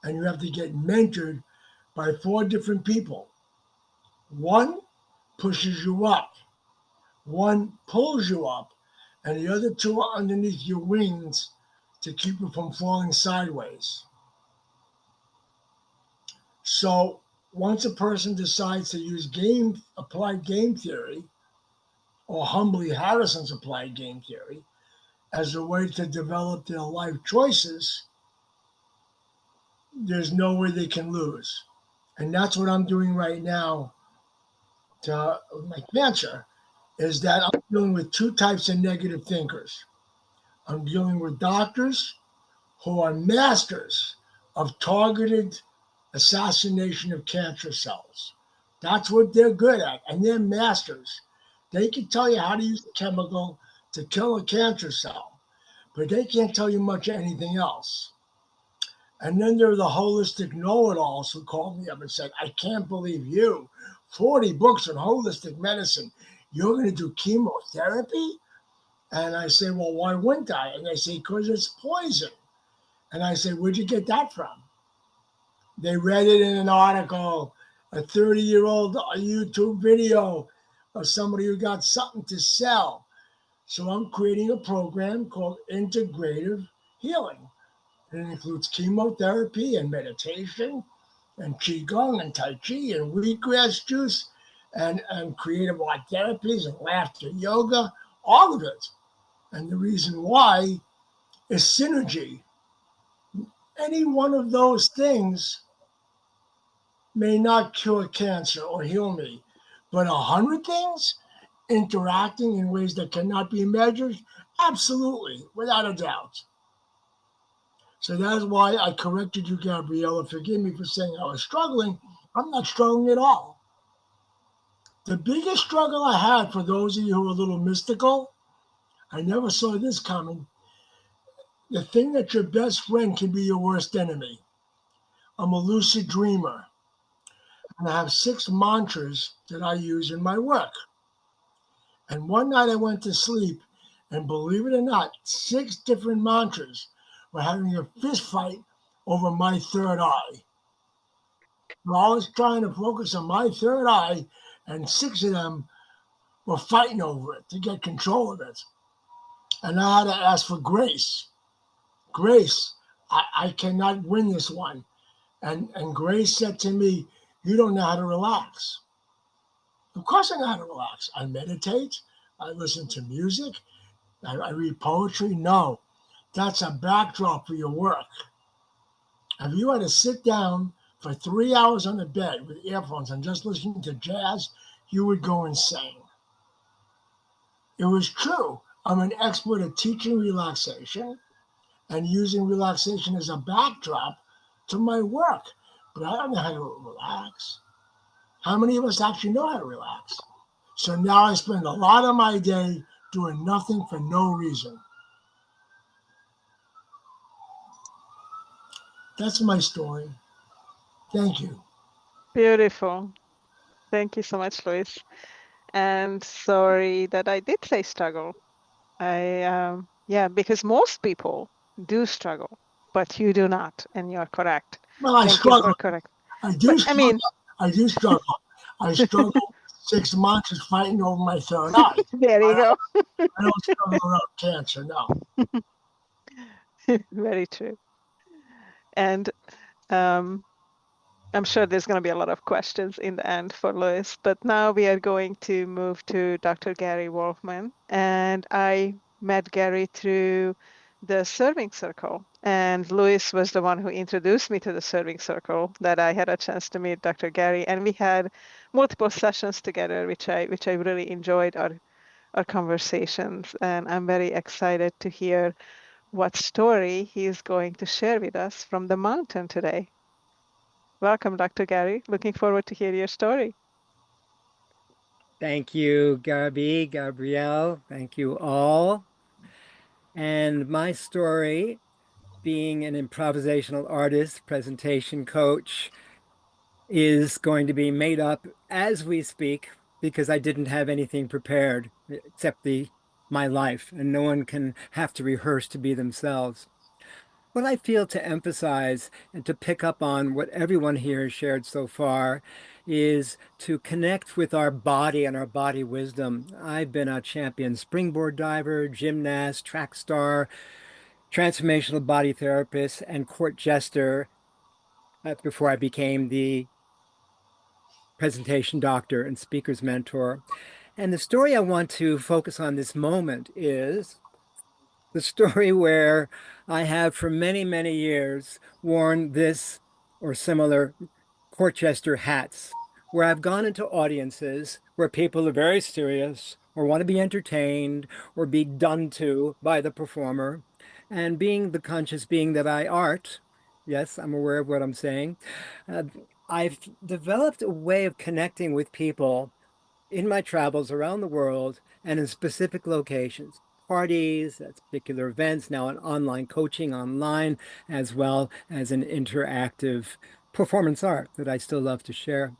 And you have to get mentored by 4 different people. 1 pushes you up, 1 pulls you up, and the other 2 are underneath your wings to keep you from falling sideways. So once a person decides to use applied game theory, or humbly Harrison's applied game theory, as a way to develop their life choices, there's no way they can lose. And that's what I'm doing right now to my cancer, is that I'm dealing with 2 types of negative thinkers. I'm dealing with doctors who are masters of targeted assassination of cancer cells. That's what they're good at, and they're masters. They can tell you how to use a chemical to kill a cancer cell, but they can't tell you much of anything else. And then there are the holistic know-it-alls who called me up and said, I can't believe you, 40 books on holistic medicine, you're going to do chemotherapy? And I say, well, why wouldn't I? And they say, because it's poison. And I say, where'd you get that from? They read it in an article, a 30-year-old YouTube video of somebody who got something to sell. So I'm creating a program called Integrative Healing. It includes chemotherapy and meditation and Qigong and Tai Chi and wheatgrass juice and creative art therapies and laughter yoga, all of it. And the reason why is synergy. Any one of those things may not cure cancer or heal me, but 100 things interacting in ways that cannot be measured, absolutely, without a doubt. So that is why I corrected you, Gabriella. Forgive me for saying I was struggling. I'm not struggling at all. The biggest struggle I had, for those of you who are a little mystical, I never saw this coming. The thing that your best friend can be your worst enemy. I'm a lucid dreamer, and I have 6 mantras that I use in my work. And one night I went to sleep, and believe it or not, 6 different mantras were having a fist fight over my third eye. So I was trying to focus on my third eye, and 6 of them were fighting over it to get control of it. And I had to ask for grace. Grace, I cannot win this one. And Grace said to me, you don't know how to relax. Of course I know how to relax. I meditate. I listen to music. I read poetry. No, that's a backdrop for your work. If you had to sit down for 3 hours on the bed with earphones and just listening to jazz, you would go insane. It was true. I'm an expert at teaching relaxation and using relaxation as a backdrop to my work, but I don't know how to relax. How many of us actually know how to relax? So now I spend a lot of my day doing nothing for no reason. That's my story. Thank you. Beautiful. Thank you so much, Luis. And sorry that I did say struggle. Yeah, because most people do struggle, but you do not, and you're correct. Well, I Thank you for struggle. correct. I do But I struggle. mean, I do struggle. I struggle 6 months is fighting over my third eye. there you go. I don't struggle around cancer, no. Very true. And um, I'm sure there's going to be a lot of questions in the end for Luis, but now we are going to move to Dr. Gary Wolhman. And I met Gary through the serving circle. And Luis was the one who introduced me to the serving circle, that I had a chance to meet Dr. Gary. And we had multiple sessions together, which I really enjoyed our conversations. And I'm very excited to hear what story he's going to share with us from the mountain today. Welcome, Dr. Gary. Looking forward to hear your story. Thank you, Gabrielle. Thank you all. And my story being an improvisational artist, presentation coach, is going to be made up as we speak because I didn't have anything prepared except my life, and no one can have to rehearse to be themselves. What I feel to emphasize and to pick up on what everyone here has shared so far is to connect with our body and our body wisdom. I've been a champion springboard diver, gymnast, track star, transformational body therapist, and court jester before I became the presentation doctor and speaker's mentor. And the story I want to focus on this moment is the story where I have for many, many years worn this or similar Portchester hats, where I've gone into audiences where people are very serious or want to be entertained or be done to by the performer. And being the conscious being that I art, yes, I'm aware of what I'm saying, uh, I've developed a way of connecting with people in my travels around the world and in specific locations, parties, at particular events, now an online coaching online, as well as an interactive performance art that I still love to share.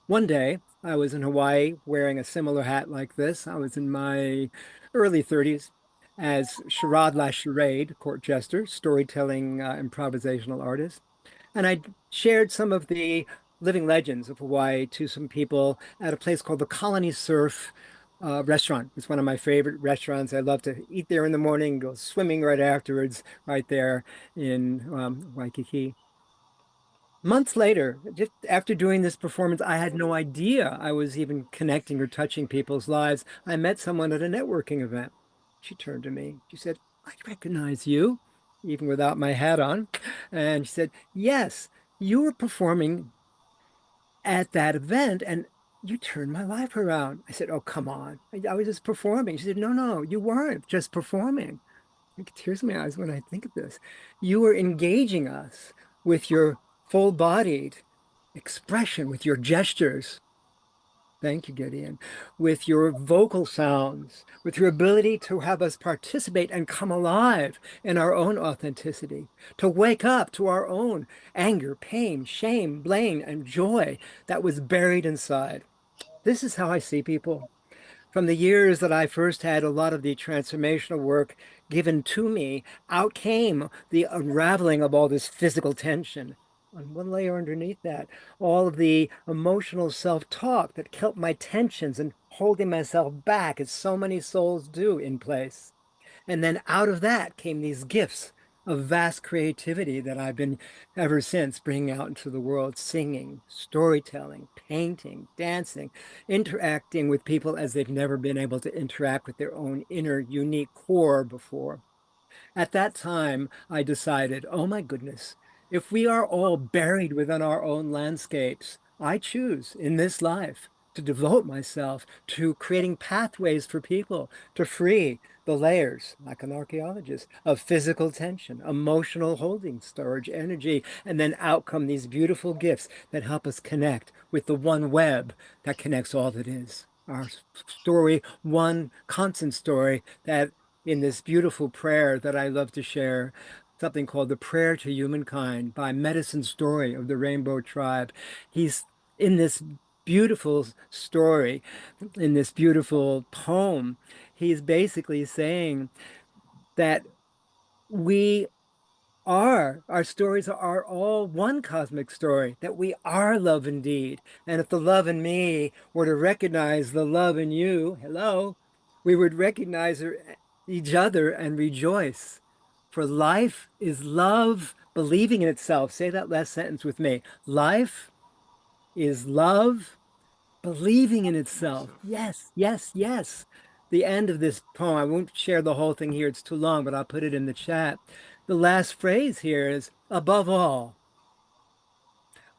One day, I was in Hawaii wearing a similar hat like this. I was in my early 30s as charade la charade, court jester, storytelling improvisational artist. And I shared some of the living legends of Hawaii to some people at a place called the Colony Surf restaurant. It's one of my favorite restaurants. I love to eat there in the morning, go swimming right afterwards, right there in Waikiki. Months later, just after doing this performance, I had no idea I was even connecting or touching people's lives. I met someone at a networking event. She turned to me. She said, "I recognize you," even without my hat on. And she said, "Yes, you were performing at that event and you turned my life around." I said, "Oh, come on. I was just performing." She said, "No, no, you weren't just performing." I get tears in my eyes when I think of this. You were engaging us with your full-bodied expression, with your gestures. Thank you, Gideon. With your vocal sounds, with your ability to have us participate and come alive in our own authenticity, to wake up to our own anger, pain, shame, blame, and joy that was buried inside. This is how I see people. From the years that I first had a lot of the transformational work given to me, out came the unraveling of all this physical tension. On one layer underneath that, all of the emotional self-talk that kept my tensions and holding myself back, as so many souls do, in place. And then out of that came these gifts of vast creativity that I've been ever since bringing out into the world, singing, storytelling, painting, dancing, interacting with people as they've never been able to interact with their own inner unique core before. At that time, I decided, oh my goodness, if we are all buried within our own landscapes, I choose in this life to devote myself to creating pathways for people to free the layers, like an archaeologist, of physical tension, emotional holding, storage, energy, and then out come these beautiful gifts that help us connect with the one web that connects all that is. Our story, one constant story that in this beautiful prayer that I love to share, something called the Prayer to Humankind by Medicine Story of the Rainbow Tribe. He's in this beautiful story, in this beautiful poem, he's basically saying that we our stories are all one cosmic story, that we are love indeed. And if the love in me were to recognize the love in you, hello, we would recognize each other and rejoice. For life is love believing in itself. Say that last sentence with me. Life is love believing in itself. Yes, yes, yes. The end of this poem, I won't share the whole thing here, it's too long, but I'll put it in the chat. The last phrase here is, above all,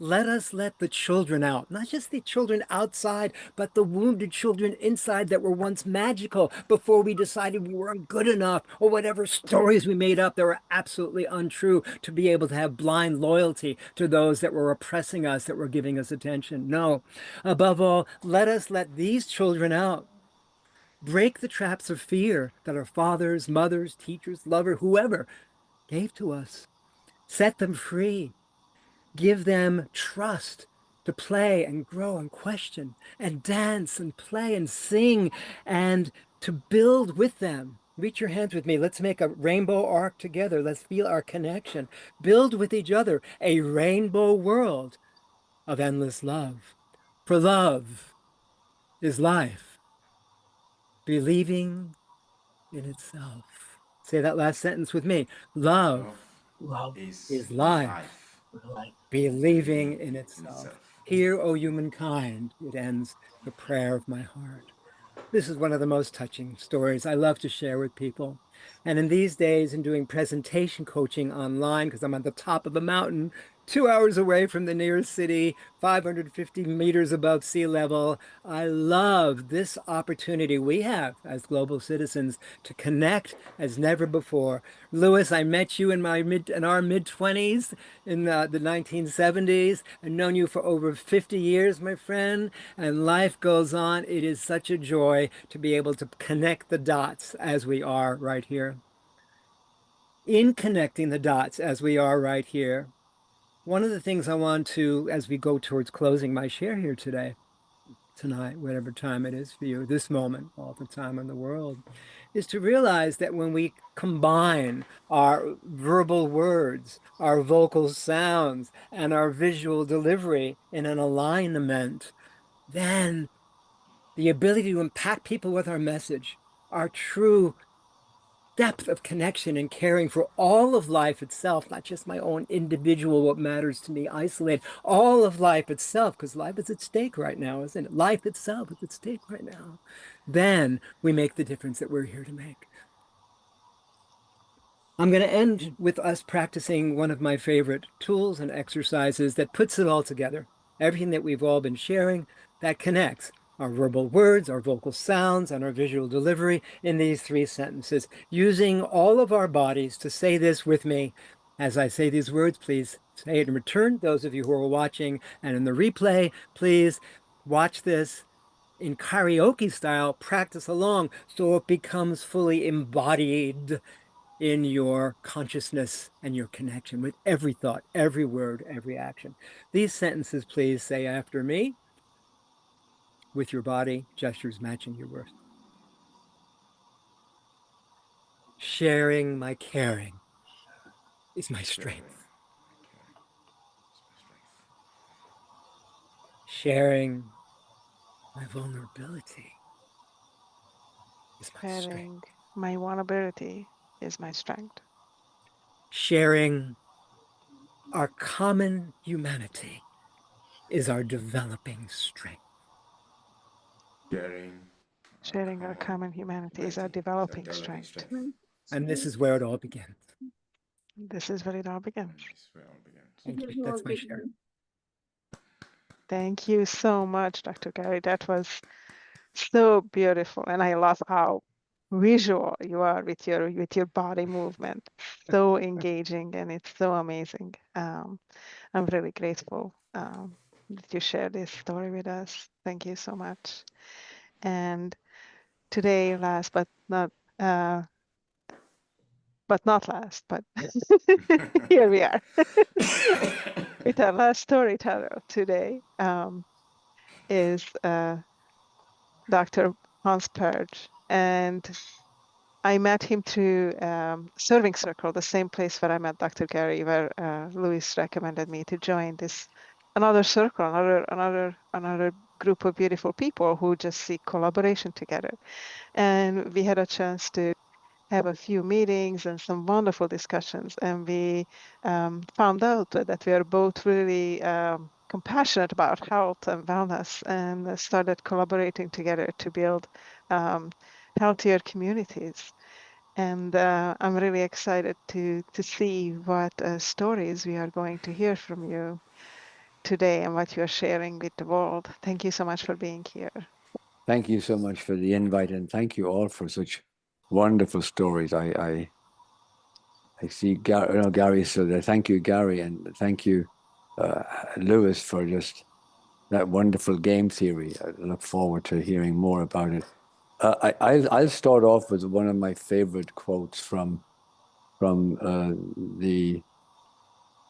let us let the children out, not just the children outside, but the wounded children inside that were once magical before we decided we weren't good enough, or whatever stories we made up that were absolutely untrue, to be able to have blind loyalty to those that were oppressing us, that were giving us attention. No, above all, let us let these children out. Break the traps of fear that our fathers, mothers, teachers, lover, whoever gave to us. Set them free. Give them trust to play and grow and question and dance and play and sing and to build with them. Reach your hands with me. Let's make a rainbow arc together. Let's feel our connection. Build with each other a rainbow world of endless love. For love is life, believing in itself. Say that last sentence with me. Love Love is life, like believing believing in in itself. itself. Hear, O humankind, it ends the prayer of my heart. This is one of the most touching stories I love to share with people. And in these days, in doing presentation coaching online, because I'm on the top of a mountain, 2 hours away from the nearest city, 550 meters above sea level, I love this opportunity we have as global citizens to connect as never before. Louis, I met you in our mid-20s in the 1970s. I've known you for over 50 years, my friend, and life goes on. It is such a joy to be able to connect the dots as we are right here. In connecting the dots as we are right here, one of the things I want to, as we go towards closing my share here tonight, whatever time it is for you, this moment, all the time in the world, is to realize that when we combine our verbal words, our vocal sounds, and our visual delivery in an alignment, then the ability to impact people with our message, our true depth of connection and caring for all of life itself, not just my own individual, what matters to me, isolated, all of life itself, because life is at stake right now, isn't it? Life itself is at stake right now. Then we make the difference that we're here to make. I'm going to end with us practicing one of my favorite tools and exercises that puts it all together. Everything that we've all been sharing that connects our verbal words, our vocal sounds, and our visual delivery in these 3 sentences, using all of our bodies to say this with me. As I say these words, please say it in return. Those of you who are watching and in the replay, please watch this in karaoke style, practice along so it becomes fully embodied in your consciousness and your connection with every thought, every word, every action. These sentences, please say after me with your body gestures matching your words. Sharing my caring is my strength. Sharing my vulnerability is my strength. Sharing my vulnerability is my strength. Sharing our common humanity is our developing strength. Sharing our common humanity is our developing strength. And this is where it all begins. This is where it all begins. Thank you. That's my share. Thank you so much, Dr. Gary. That was so beautiful, and I love how visual you are with your body movement. So engaging, and it's so amazing. I'm really grateful that you shared this story with us. Thank you so much. And today, last but not last, but here we are with our last storyteller today is Dr. Hans Parge, and I met him through Serving Circle, the same place where I met Dr. Gary, where Louis recommended me to join this another circle, another group of beautiful people who just seek collaboration together. And we had a chance to have a few meetings and some wonderful discussions, and we found out that we are both really compassionate about health and wellness, and started collaborating together to build healthier communities. And I'm really excited to see what stories we are going to hear from you today and what you are sharing with the world. Thank you so much for being here. Thank you so much for the invite, and thank you all for such wonderful stories. I see Gary, so there. Thank you, Gary, and thank you, Louis, for just that wonderful game theory. I look forward to hearing more about it. I'll start off with one of my favorite quotes from from the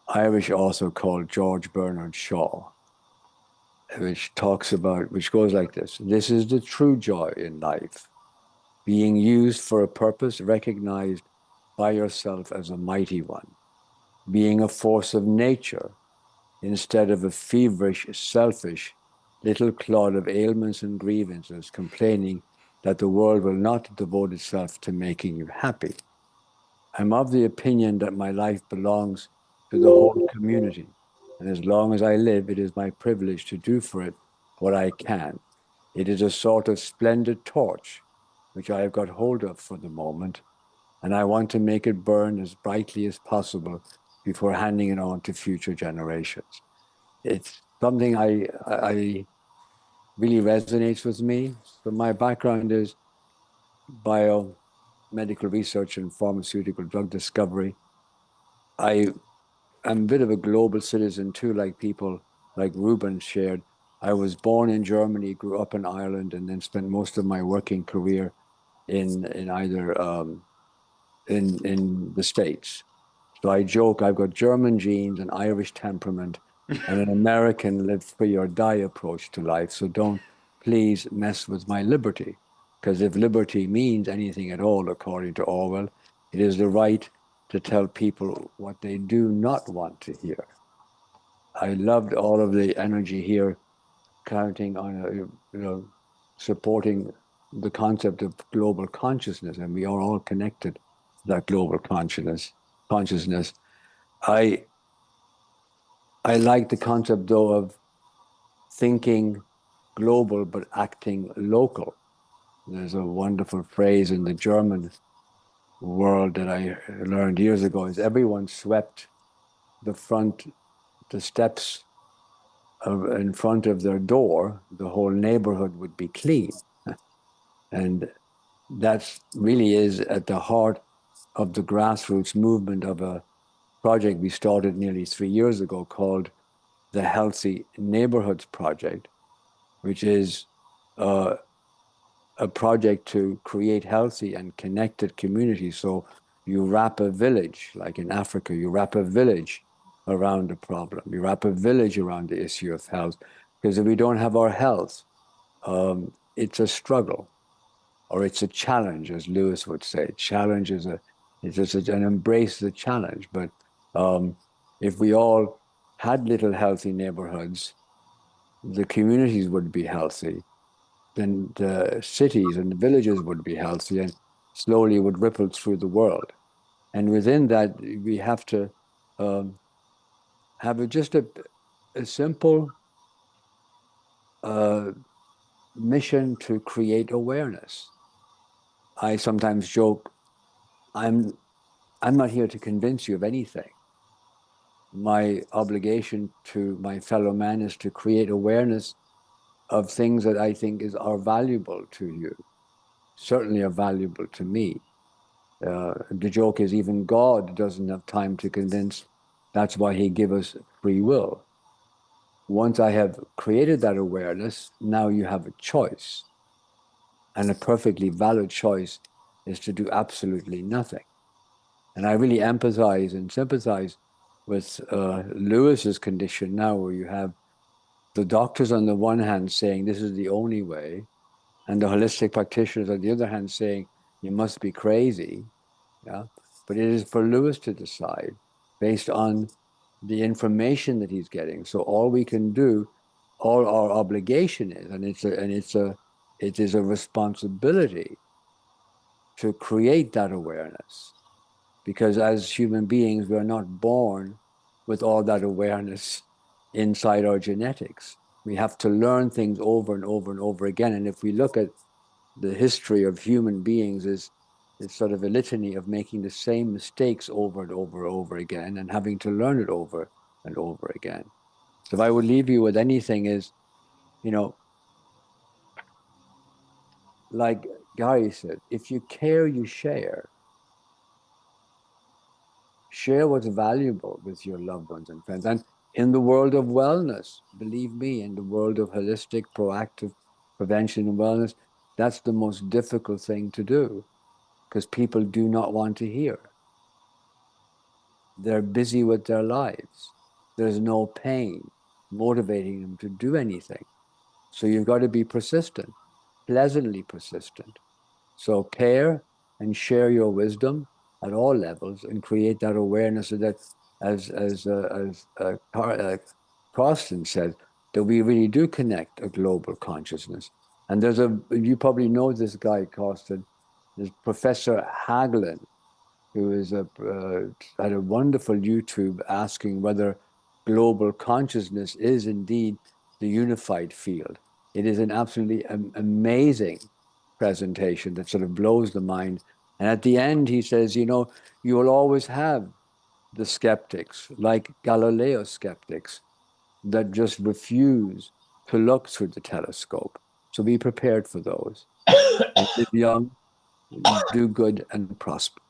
Irish author called George Bernard Shaw, which goes like this: "This is the true joy in life, being used for a purpose recognized by yourself as a mighty one, being a force of nature instead of a feverish, selfish little clod of ailments and grievances complaining that the world will not devote itself to making you happy. I'm of the opinion that my life belongs to the whole community, and as long as I live, it is my privilege to do for it what I can. It is a sort of splendid torch which I have got hold of for the moment, and I want to make it burn as brightly as possible before handing it on to future generations." It's something I really resonates with me. So my background is biomedical research and pharmaceutical drug discovery. I am a bit of a global citizen too, like people like Reubem shared. I was born in Germany, grew up in Ireland, and then spent most of my working career in either in the States. So I joke I've got German genes, an Irish temperament, and an American live free or die approach to life. So don't please mess with my liberty. Because if liberty means anything at all, according to Orwell, it is the right to tell people what they do not want to hear. I loved all of the energy here, counting on, supporting the concept of global consciousness, and we are all connected to that global consciousness. I like the concept, though, of thinking global but acting local. There's a wonderful phrase in the German world that I learned years ago: is everyone swept the steps in front of their door, the whole neighborhood would be clean. And that really is at the heart of the grassroots movement of a project we started nearly 3 years ago called the Healthy Neighborhoods Project, which is a project to create healthy and connected communities. So you wrap a village, like in Africa, you wrap a village around a problem. You wrap a village around the issue of health. Because if we don't have our health, it's a struggle, or it's a challenge, as Lewis would say. Challenge is an embrace the challenge. But if we all had little healthy neighborhoods, the communities would be healthy, then the cities and the villages would be healthy and slowly would ripple through the world. And within that, we have to have just a simple mission to create awareness. I sometimes joke, I'm not here to convince you of anything. My obligation to my fellow man is to create awareness of things that I think are valuable to you, certainly are valuable to me. The joke is even God doesn't have time to convince. That's why he gave us free will. Once I have created that awareness, now you have a choice. And a perfectly valid choice is to do absolutely nothing. And I really empathize and sympathize with Lewis's condition now, where you have the doctors on the one hand saying this is the only way, and the holistic practitioners on the other hand saying you must be crazy. Yeah, but it is for Lewis to decide based on the information that he's getting. So all we can do, all our obligation is, and it is a responsibility to create that awareness, because as human beings, we are not born with all that awareness inside our genetics. We have to learn things over and over and over again. And if we look at the history of human beings, it's sort of a litany of making the same mistakes over and over and over again and having to learn it over and over again. So if I would leave you with anything is, like Gary said, if you care, you share. Share what's valuable with your loved ones and friends. And in the world of wellness, believe me, in the world of holistic, proactive prevention and wellness, that's the most difficult thing to do, because people do not want to hear. they're busy with their lives. There's no pain motivating them to do anything. So you've got to be persistent, pleasantly persistent. So care and share your wisdom at all levels and create that awareness so that, as Karsten said, that we really do connect a global consciousness. And you probably know this guy, Karsten, there's Professor Hagelin, who is had a wonderful YouTube asking whether global consciousness is indeed the unified field. It is an absolutely amazing presentation that sort of blows the mind. And at the end, he says, you know, you will always have the skeptics, like Galileo skeptics, that just refuse to look through the telescope. So be prepared for those. And live young, do good, and prosper.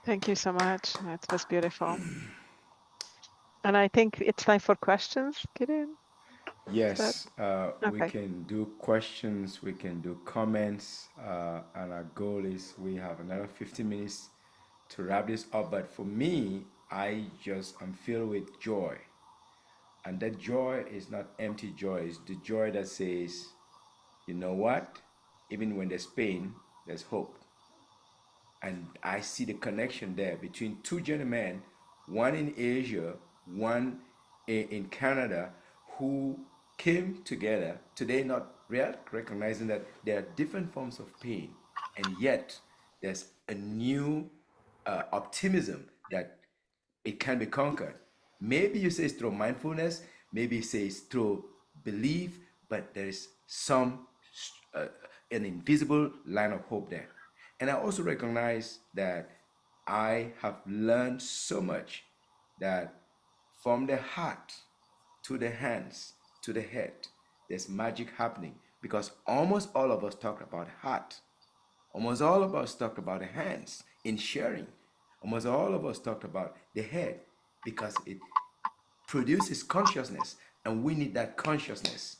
Thank you so much. That was beautiful. And I think it's time for questions, Gideon. Yes, we Okay? can do questions, we can do comments, and our goal is we have another 15 minutes to wrap this up. But for me, I'm filled with joy. And that joy is not empty joy, it's the joy that says, you know what? Even when there's pain, there's hope. And I see the connection there between two gentlemen, one in Asia, one in Canada, who came together today, not recognizing that there are different forms of pain, and yet there's a new optimism that it can be conquered. Maybe you say it's through mindfulness, maybe you say it's through belief, but there is uh, an invisible line of hope there. And I also recognize that I have learned so much that from the heart to the hands to the head, there's magic happening because almost all of us talked about heart. Almost all of us talked about the hands in sharing. Almost all of us talked about the head because it produces consciousness, and we need that consciousness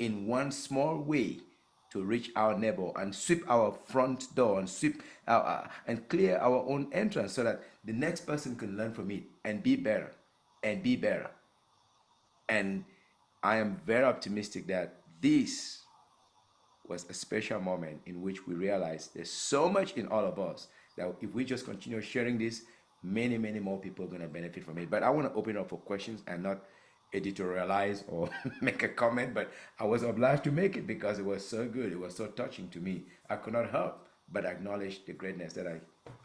in one small way to reach our neighbor and sweep our front door and sweep and clear our own entrance so that the next person can learn from it and be better and be better. And I am very optimistic that this was a special moment in which we realized there's so much in all of us that if we just continue sharing this, many, many more people are going to benefit from it. But I want to open up for questions and not editorialize or make a comment, but I was obliged to make it because it was so good. It was so touching to me. I could not help but acknowledge the greatness that I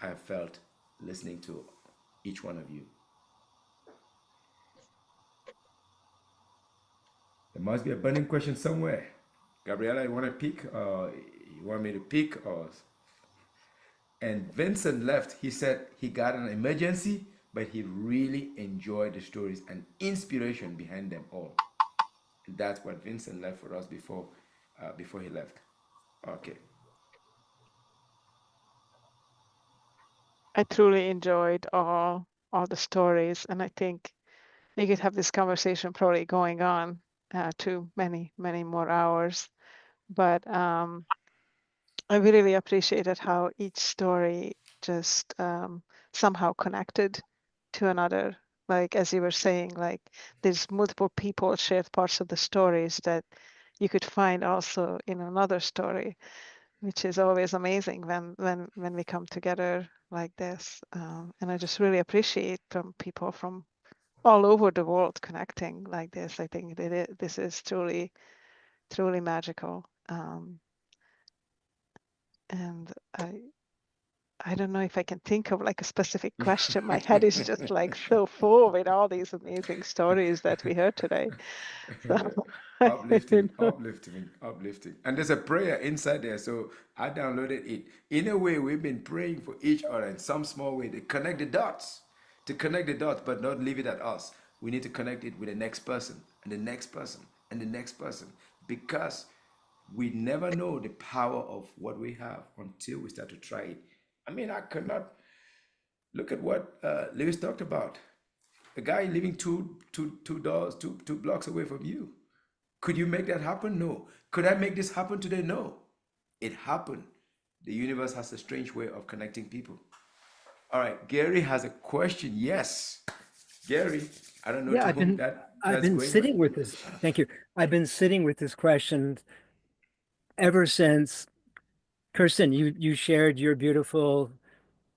have felt listening to each one of you. There must be a burning question somewhere. Gabriella, you want to pick? You want me to pick? Or and Vincent left. He said he got an emergency, but he really enjoyed the stories and inspiration behind them all. And that's what Vincent left for us before he left. Okay. I truly enjoyed all the stories, and I think we could have this conversation probably going on to many, many more hours. But I really appreciated how each story just somehow connected to another. Like as you were saying, like there's multiple people shared parts of the stories that you could find also in another story, which is always amazing when we come together like this. And I just really appreciate from people from all over the world connecting like this. I think that this is truly, truly magical. And I don't know if I can think of like a specific question. My head is just like so full with all these amazing stories that we heard today. So I Uplifting, don't know. uplifting, uplifting. And there's a prayer inside there. So I downloaded it. In a way, we've been praying for each other in some small way to connect the dots, but not leave it at us. We need to connect it with the next person and the next person and the next person because we never know the power of what we have until we start to try it. I mean, I could not look at what Lewis talked about. A guy living two blocks away from you. Could you make that happen? No. Could I make this happen today? No. It happened. The universe has a strange way of connecting people. All right, Gary has a question. Yes, Gary. I don't know Yeah, to whom I've that's been going, but sitting with this. Thank you. I've been sitting with this question ever since Kirsten, you shared your beautiful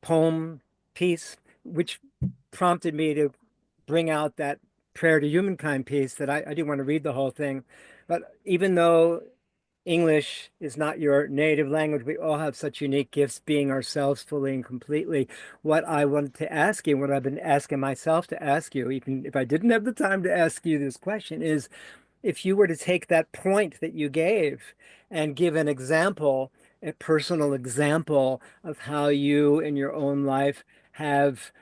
poem piece, which prompted me to bring out that prayer to humankind piece that I didn't want to read the whole thing. But even though English is not your native language, we all have such unique gifts being ourselves fully and completely. What I wanted to ask you, what I've been asking myself to ask you, even if I didn't have the time to ask you this question, is if you were to take that point that you gave and give an example, a personal example of how you in your own life have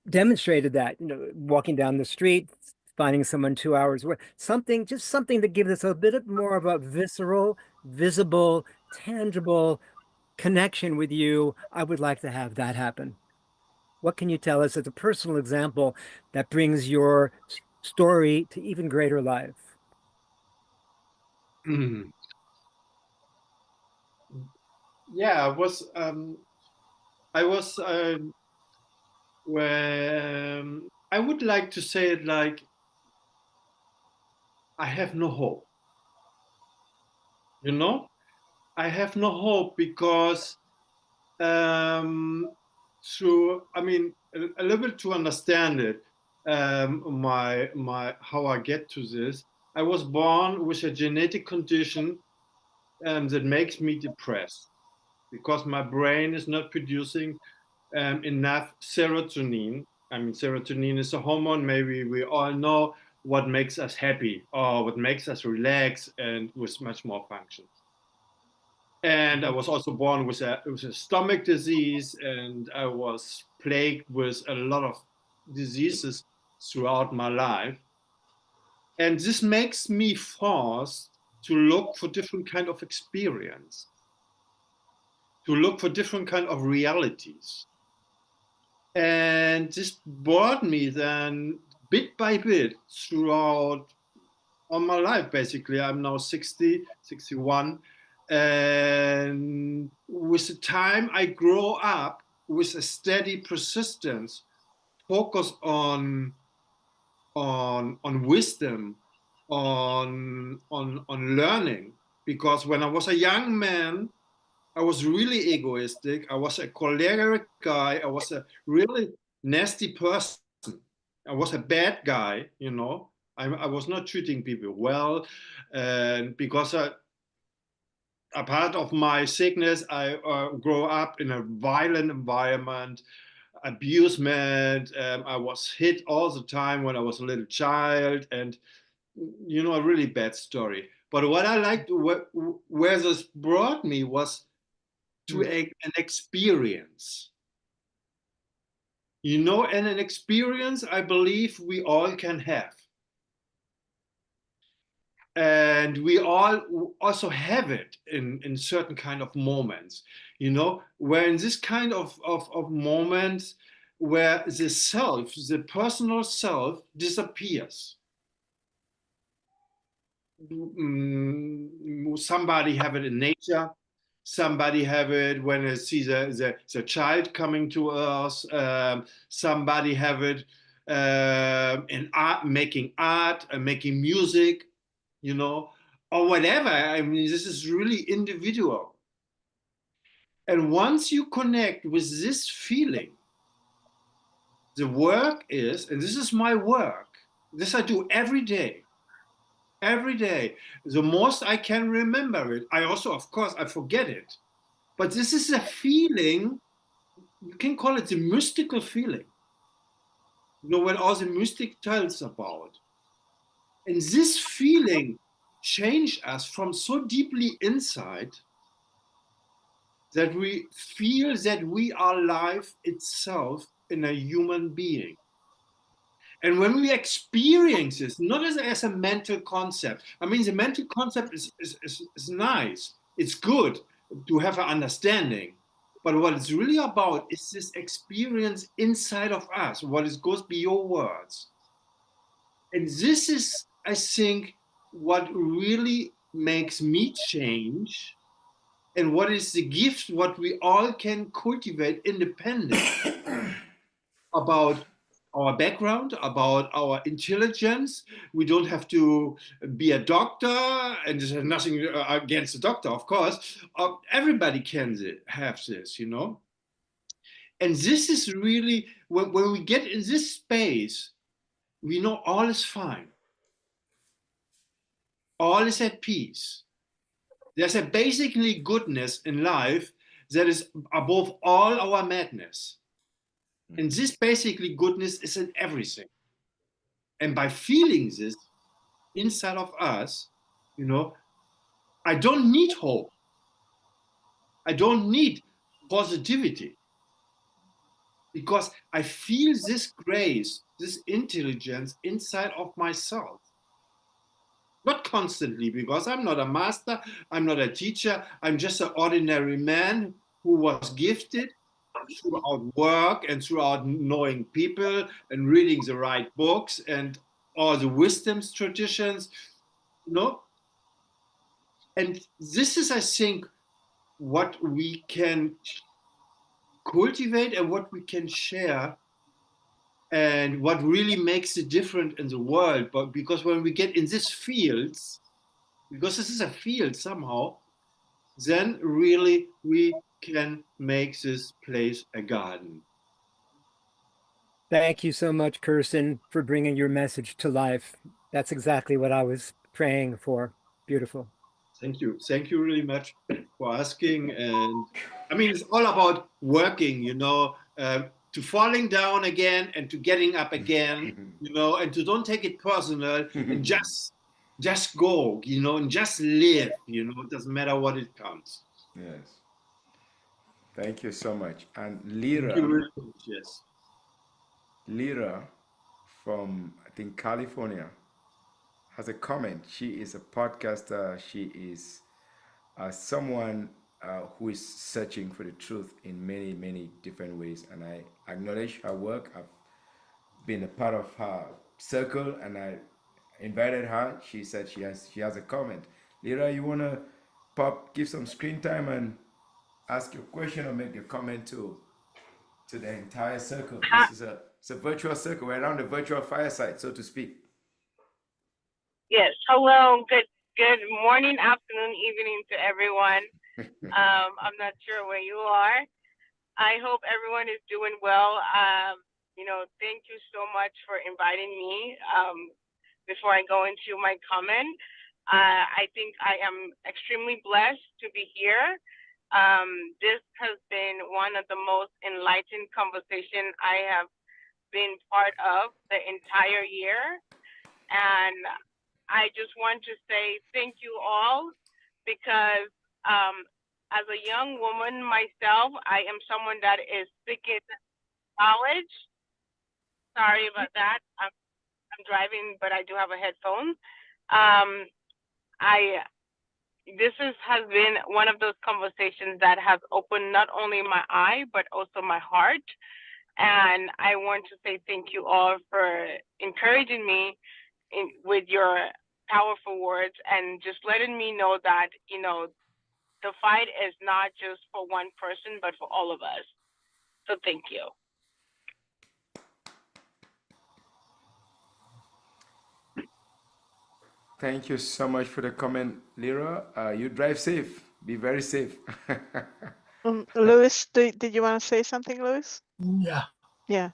demonstrated that, walking down the street, finding someone 2 hours away, something, just something that gives us a bit more of a visceral, visible, tangible connection with you. I would like to have that happen. What can you tell us as a personal example that brings your story to even greater life? Yeah, I was when I would like to say it like I have no hope. You know, I have no hope because through I mean a little bit to understand it, my how I get to this. I was born with a genetic condition that makes me depressed because my brain is not producing enough serotonin. I mean, serotonin is a hormone. Maybe we all know what makes us happy or what makes us relax and with much more functions. And I was also born with a stomach disease, and I was plagued with a lot of diseases throughout my life. And this makes me forced to look for different kind of experience, to look for different kind of realities. And this brought me then bit by bit throughout all my life. Basically, I'm now 60, 61. And with the time I grow up with a steady persistence, focus on wisdom, on learning. Because when I was a young man, I was really egoistic. I was a choleric guy. I was a really nasty person. I was a bad guy, you know. I was not treating people well. And because a part of my sickness, I grew up in a violent environment, abusement. I was hit all the time when I was a little child. And, you know, a really bad story. But what I liked, where this brought me was to an experience. You know, and an experience I believe we all can have. And we all also have it in certain kind of moments, you know, where in this kind of moments where the self, the personal self disappears. Somebody have it in nature, somebody have it when they see the child coming to us, somebody have it in art and making music, you know, or whatever. I mean, this is really individual. And once you connect with this feeling, the work is, and this is my work, this I do every day. Every day, the most I can remember it. I also, of course, I forget it. But this is a feeling, you can call it the mystical feeling. You know, when all the mystic tells about. And this feeling changed us from so deeply inside that we feel that we are life itself in a human being. And when we experience this, not as a mental concept, I mean, the mental concept is nice, it's good to have an understanding. But what it's really about is this experience inside of us, what goes beyond words. And this is, I think, what really makes me change, and what is the gift what we all can cultivate independent about our background, about our intelligence. We don't have to be a doctor, and there's nothing against the doctor, of course. Everybody can have this, you know. And this is really, when we get in this space, we know all is fine, all is at peace. There's a basically goodness in life that is above all our madness. And this basically goodness is in everything. And by feeling this inside of us, you know, I don't need hope. I don't need positivity, because I feel this grace, this intelligence inside of myself. Not constantly, because I'm not a master, I'm not a teacher, I'm just an ordinary man who was gifted throughout work and throughout knowing people and reading the right books and all the wisdoms traditions, you know. And this is, I think, what we can cultivate and what we can share, and what really makes a difference in the world. But because when we get in these fields, because this is a field somehow, then really we can make this place a garden. Thank you so much, Kirsten, for bringing your message to life. That's exactly what I was praying for. Beautiful. Thank you. Thank you really much for asking. And I mean, it's all about working, you know, to falling down again and to getting up again, you know, and to don't take it personal and just go, you know, and just live, you know, it doesn't matter what it comes. Yes. Thank you so much. And Thank you Lyra, very much. Yes. Lyra from, I think, California has a comment. She is a podcaster. She is someone who is searching for the truth in many, many different ways. And I acknowledge her work. I've been a part of her circle, and I invited her. She said she has a comment. Lyra, you wanna give some screen time and ask your question or make a comment to the entire circle? This is it's a virtual circle. We're around the virtual fireside, so to speak. Yes. Hello. Good morning, afternoon, evening to everyone. I'm not sure where you are. I hope everyone is doing well. You know, thank you so much for inviting me. Before I go into my comment, I think I am extremely blessed to be here. This has been one of the most enlightened conversations I have been part of the entire year. And I just want to say thank you all, because as a young woman myself, I am someone that is seeking knowledge. Sorry about that. I'm driving, but I do have a headphone. This has been one of those conversations that has opened not only my eye, but also my heart. And I want to say thank you all for encouraging me with your powerful words, and just letting me know that, you know, the fight is not just for one person, but for all of us. So thank you. Thank you so much for the comment, Lyra. You drive safe. Be very safe. Louis, did you want to say something, Louis? Yeah. Yeah.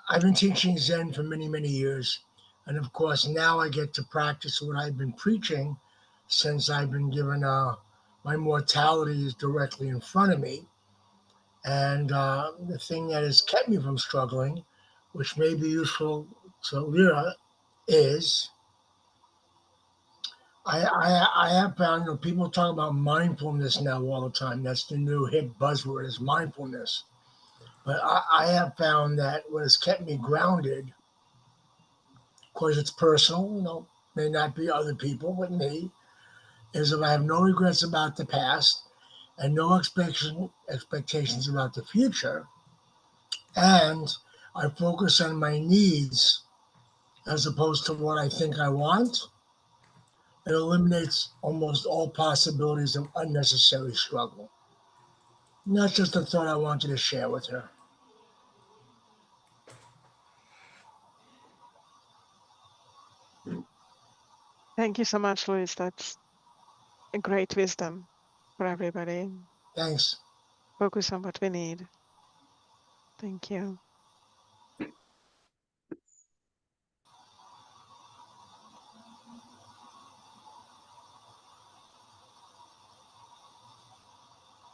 I've been teaching Zen for many, many years. And of course, now I get to practice what I've been preaching since I've been given my mortality is directly in front of me. And the thing that has kept me from struggling, which may be useful to Lyra, is I have found, you know, people talk about mindfulness now all the time. That's the new hip buzzword, is mindfulness. But I have found that what has kept me grounded, of course, it's personal, you know, may not be other people, but me, is if I have no regrets about the past and no expectations about the future, and I focus on my needs as opposed to what I think I want, it eliminates almost all possibilities of unnecessary struggle. And that's just a thought I wanted to share with her. Thank you so much, Luis. That's a great wisdom for everybody. Thanks. Focus on what we need. Thank you.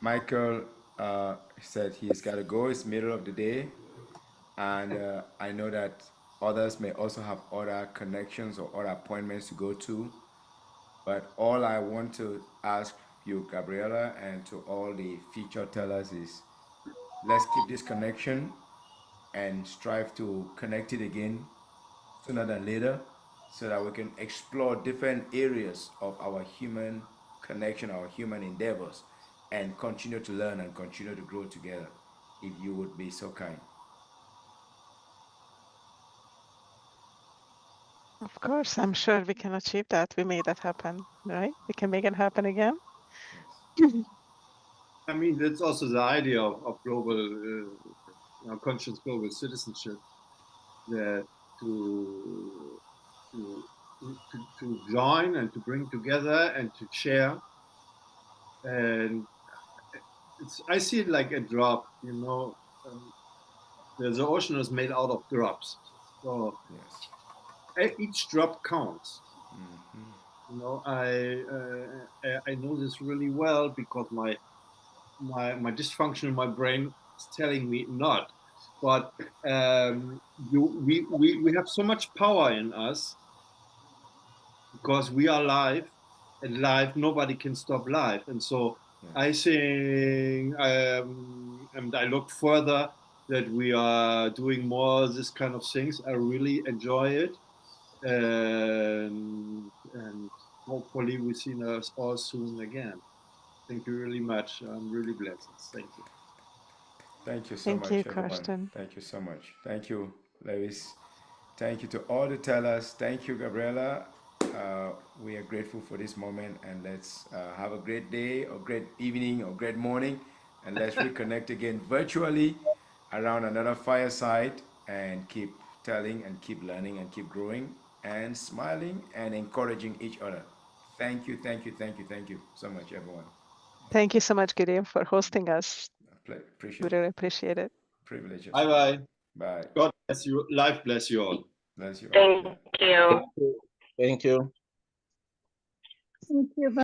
Michael said he's got to go. It's middle of the day. And I know that others may also have other connections or other appointments to go to. But all I want to ask you, Gabriella, and to all the feature tellers is, let's keep this connection and strive to connect it again sooner than later, so that we can explore different areas of our human connection, our human endeavors, and continue to learn and continue to grow together, if you would be so kind. Of course, I'm sure we can achieve that. We made that happen, right? We can make it happen again. Yes. I mean, that's also the idea of global, conscious global citizenship, that to join and to bring together and to share. And I see it like a drop, you know. The ocean is made out of drops, so Yes. each drop counts. Mm-hmm. You know, I know this really well because my dysfunction in my brain is telling me not. But we have so much power in us because we are live, and live nobody can stop live. And so Yes. I think, and I look further that we are doing more of this kind of things. I really enjoy it, and hopefully we see us all soon again. Thank you really much. I'm really blessed. Thank you. Thank you so Thank you, much, everyone. Karsten. Thank you so much. Thank you, Lewis. Thank you to all the tellers. Thank you, Gabriella. We are grateful for this moment, and let's have a great day or great evening or great morning, and let's reconnect again virtually around another fireside, and keep telling and keep learning and keep growing and smiling and encouraging each other. Thank you, thank you, thank you, thank you so much, everyone. Thank you so much, Gideon, for hosting us. Appreciate We it. really appreciate it. Privilege. Bye bye. Bye. God bless you. Life bless you all. Bless you all. Thank you. Thank you. Thank you. Thank you.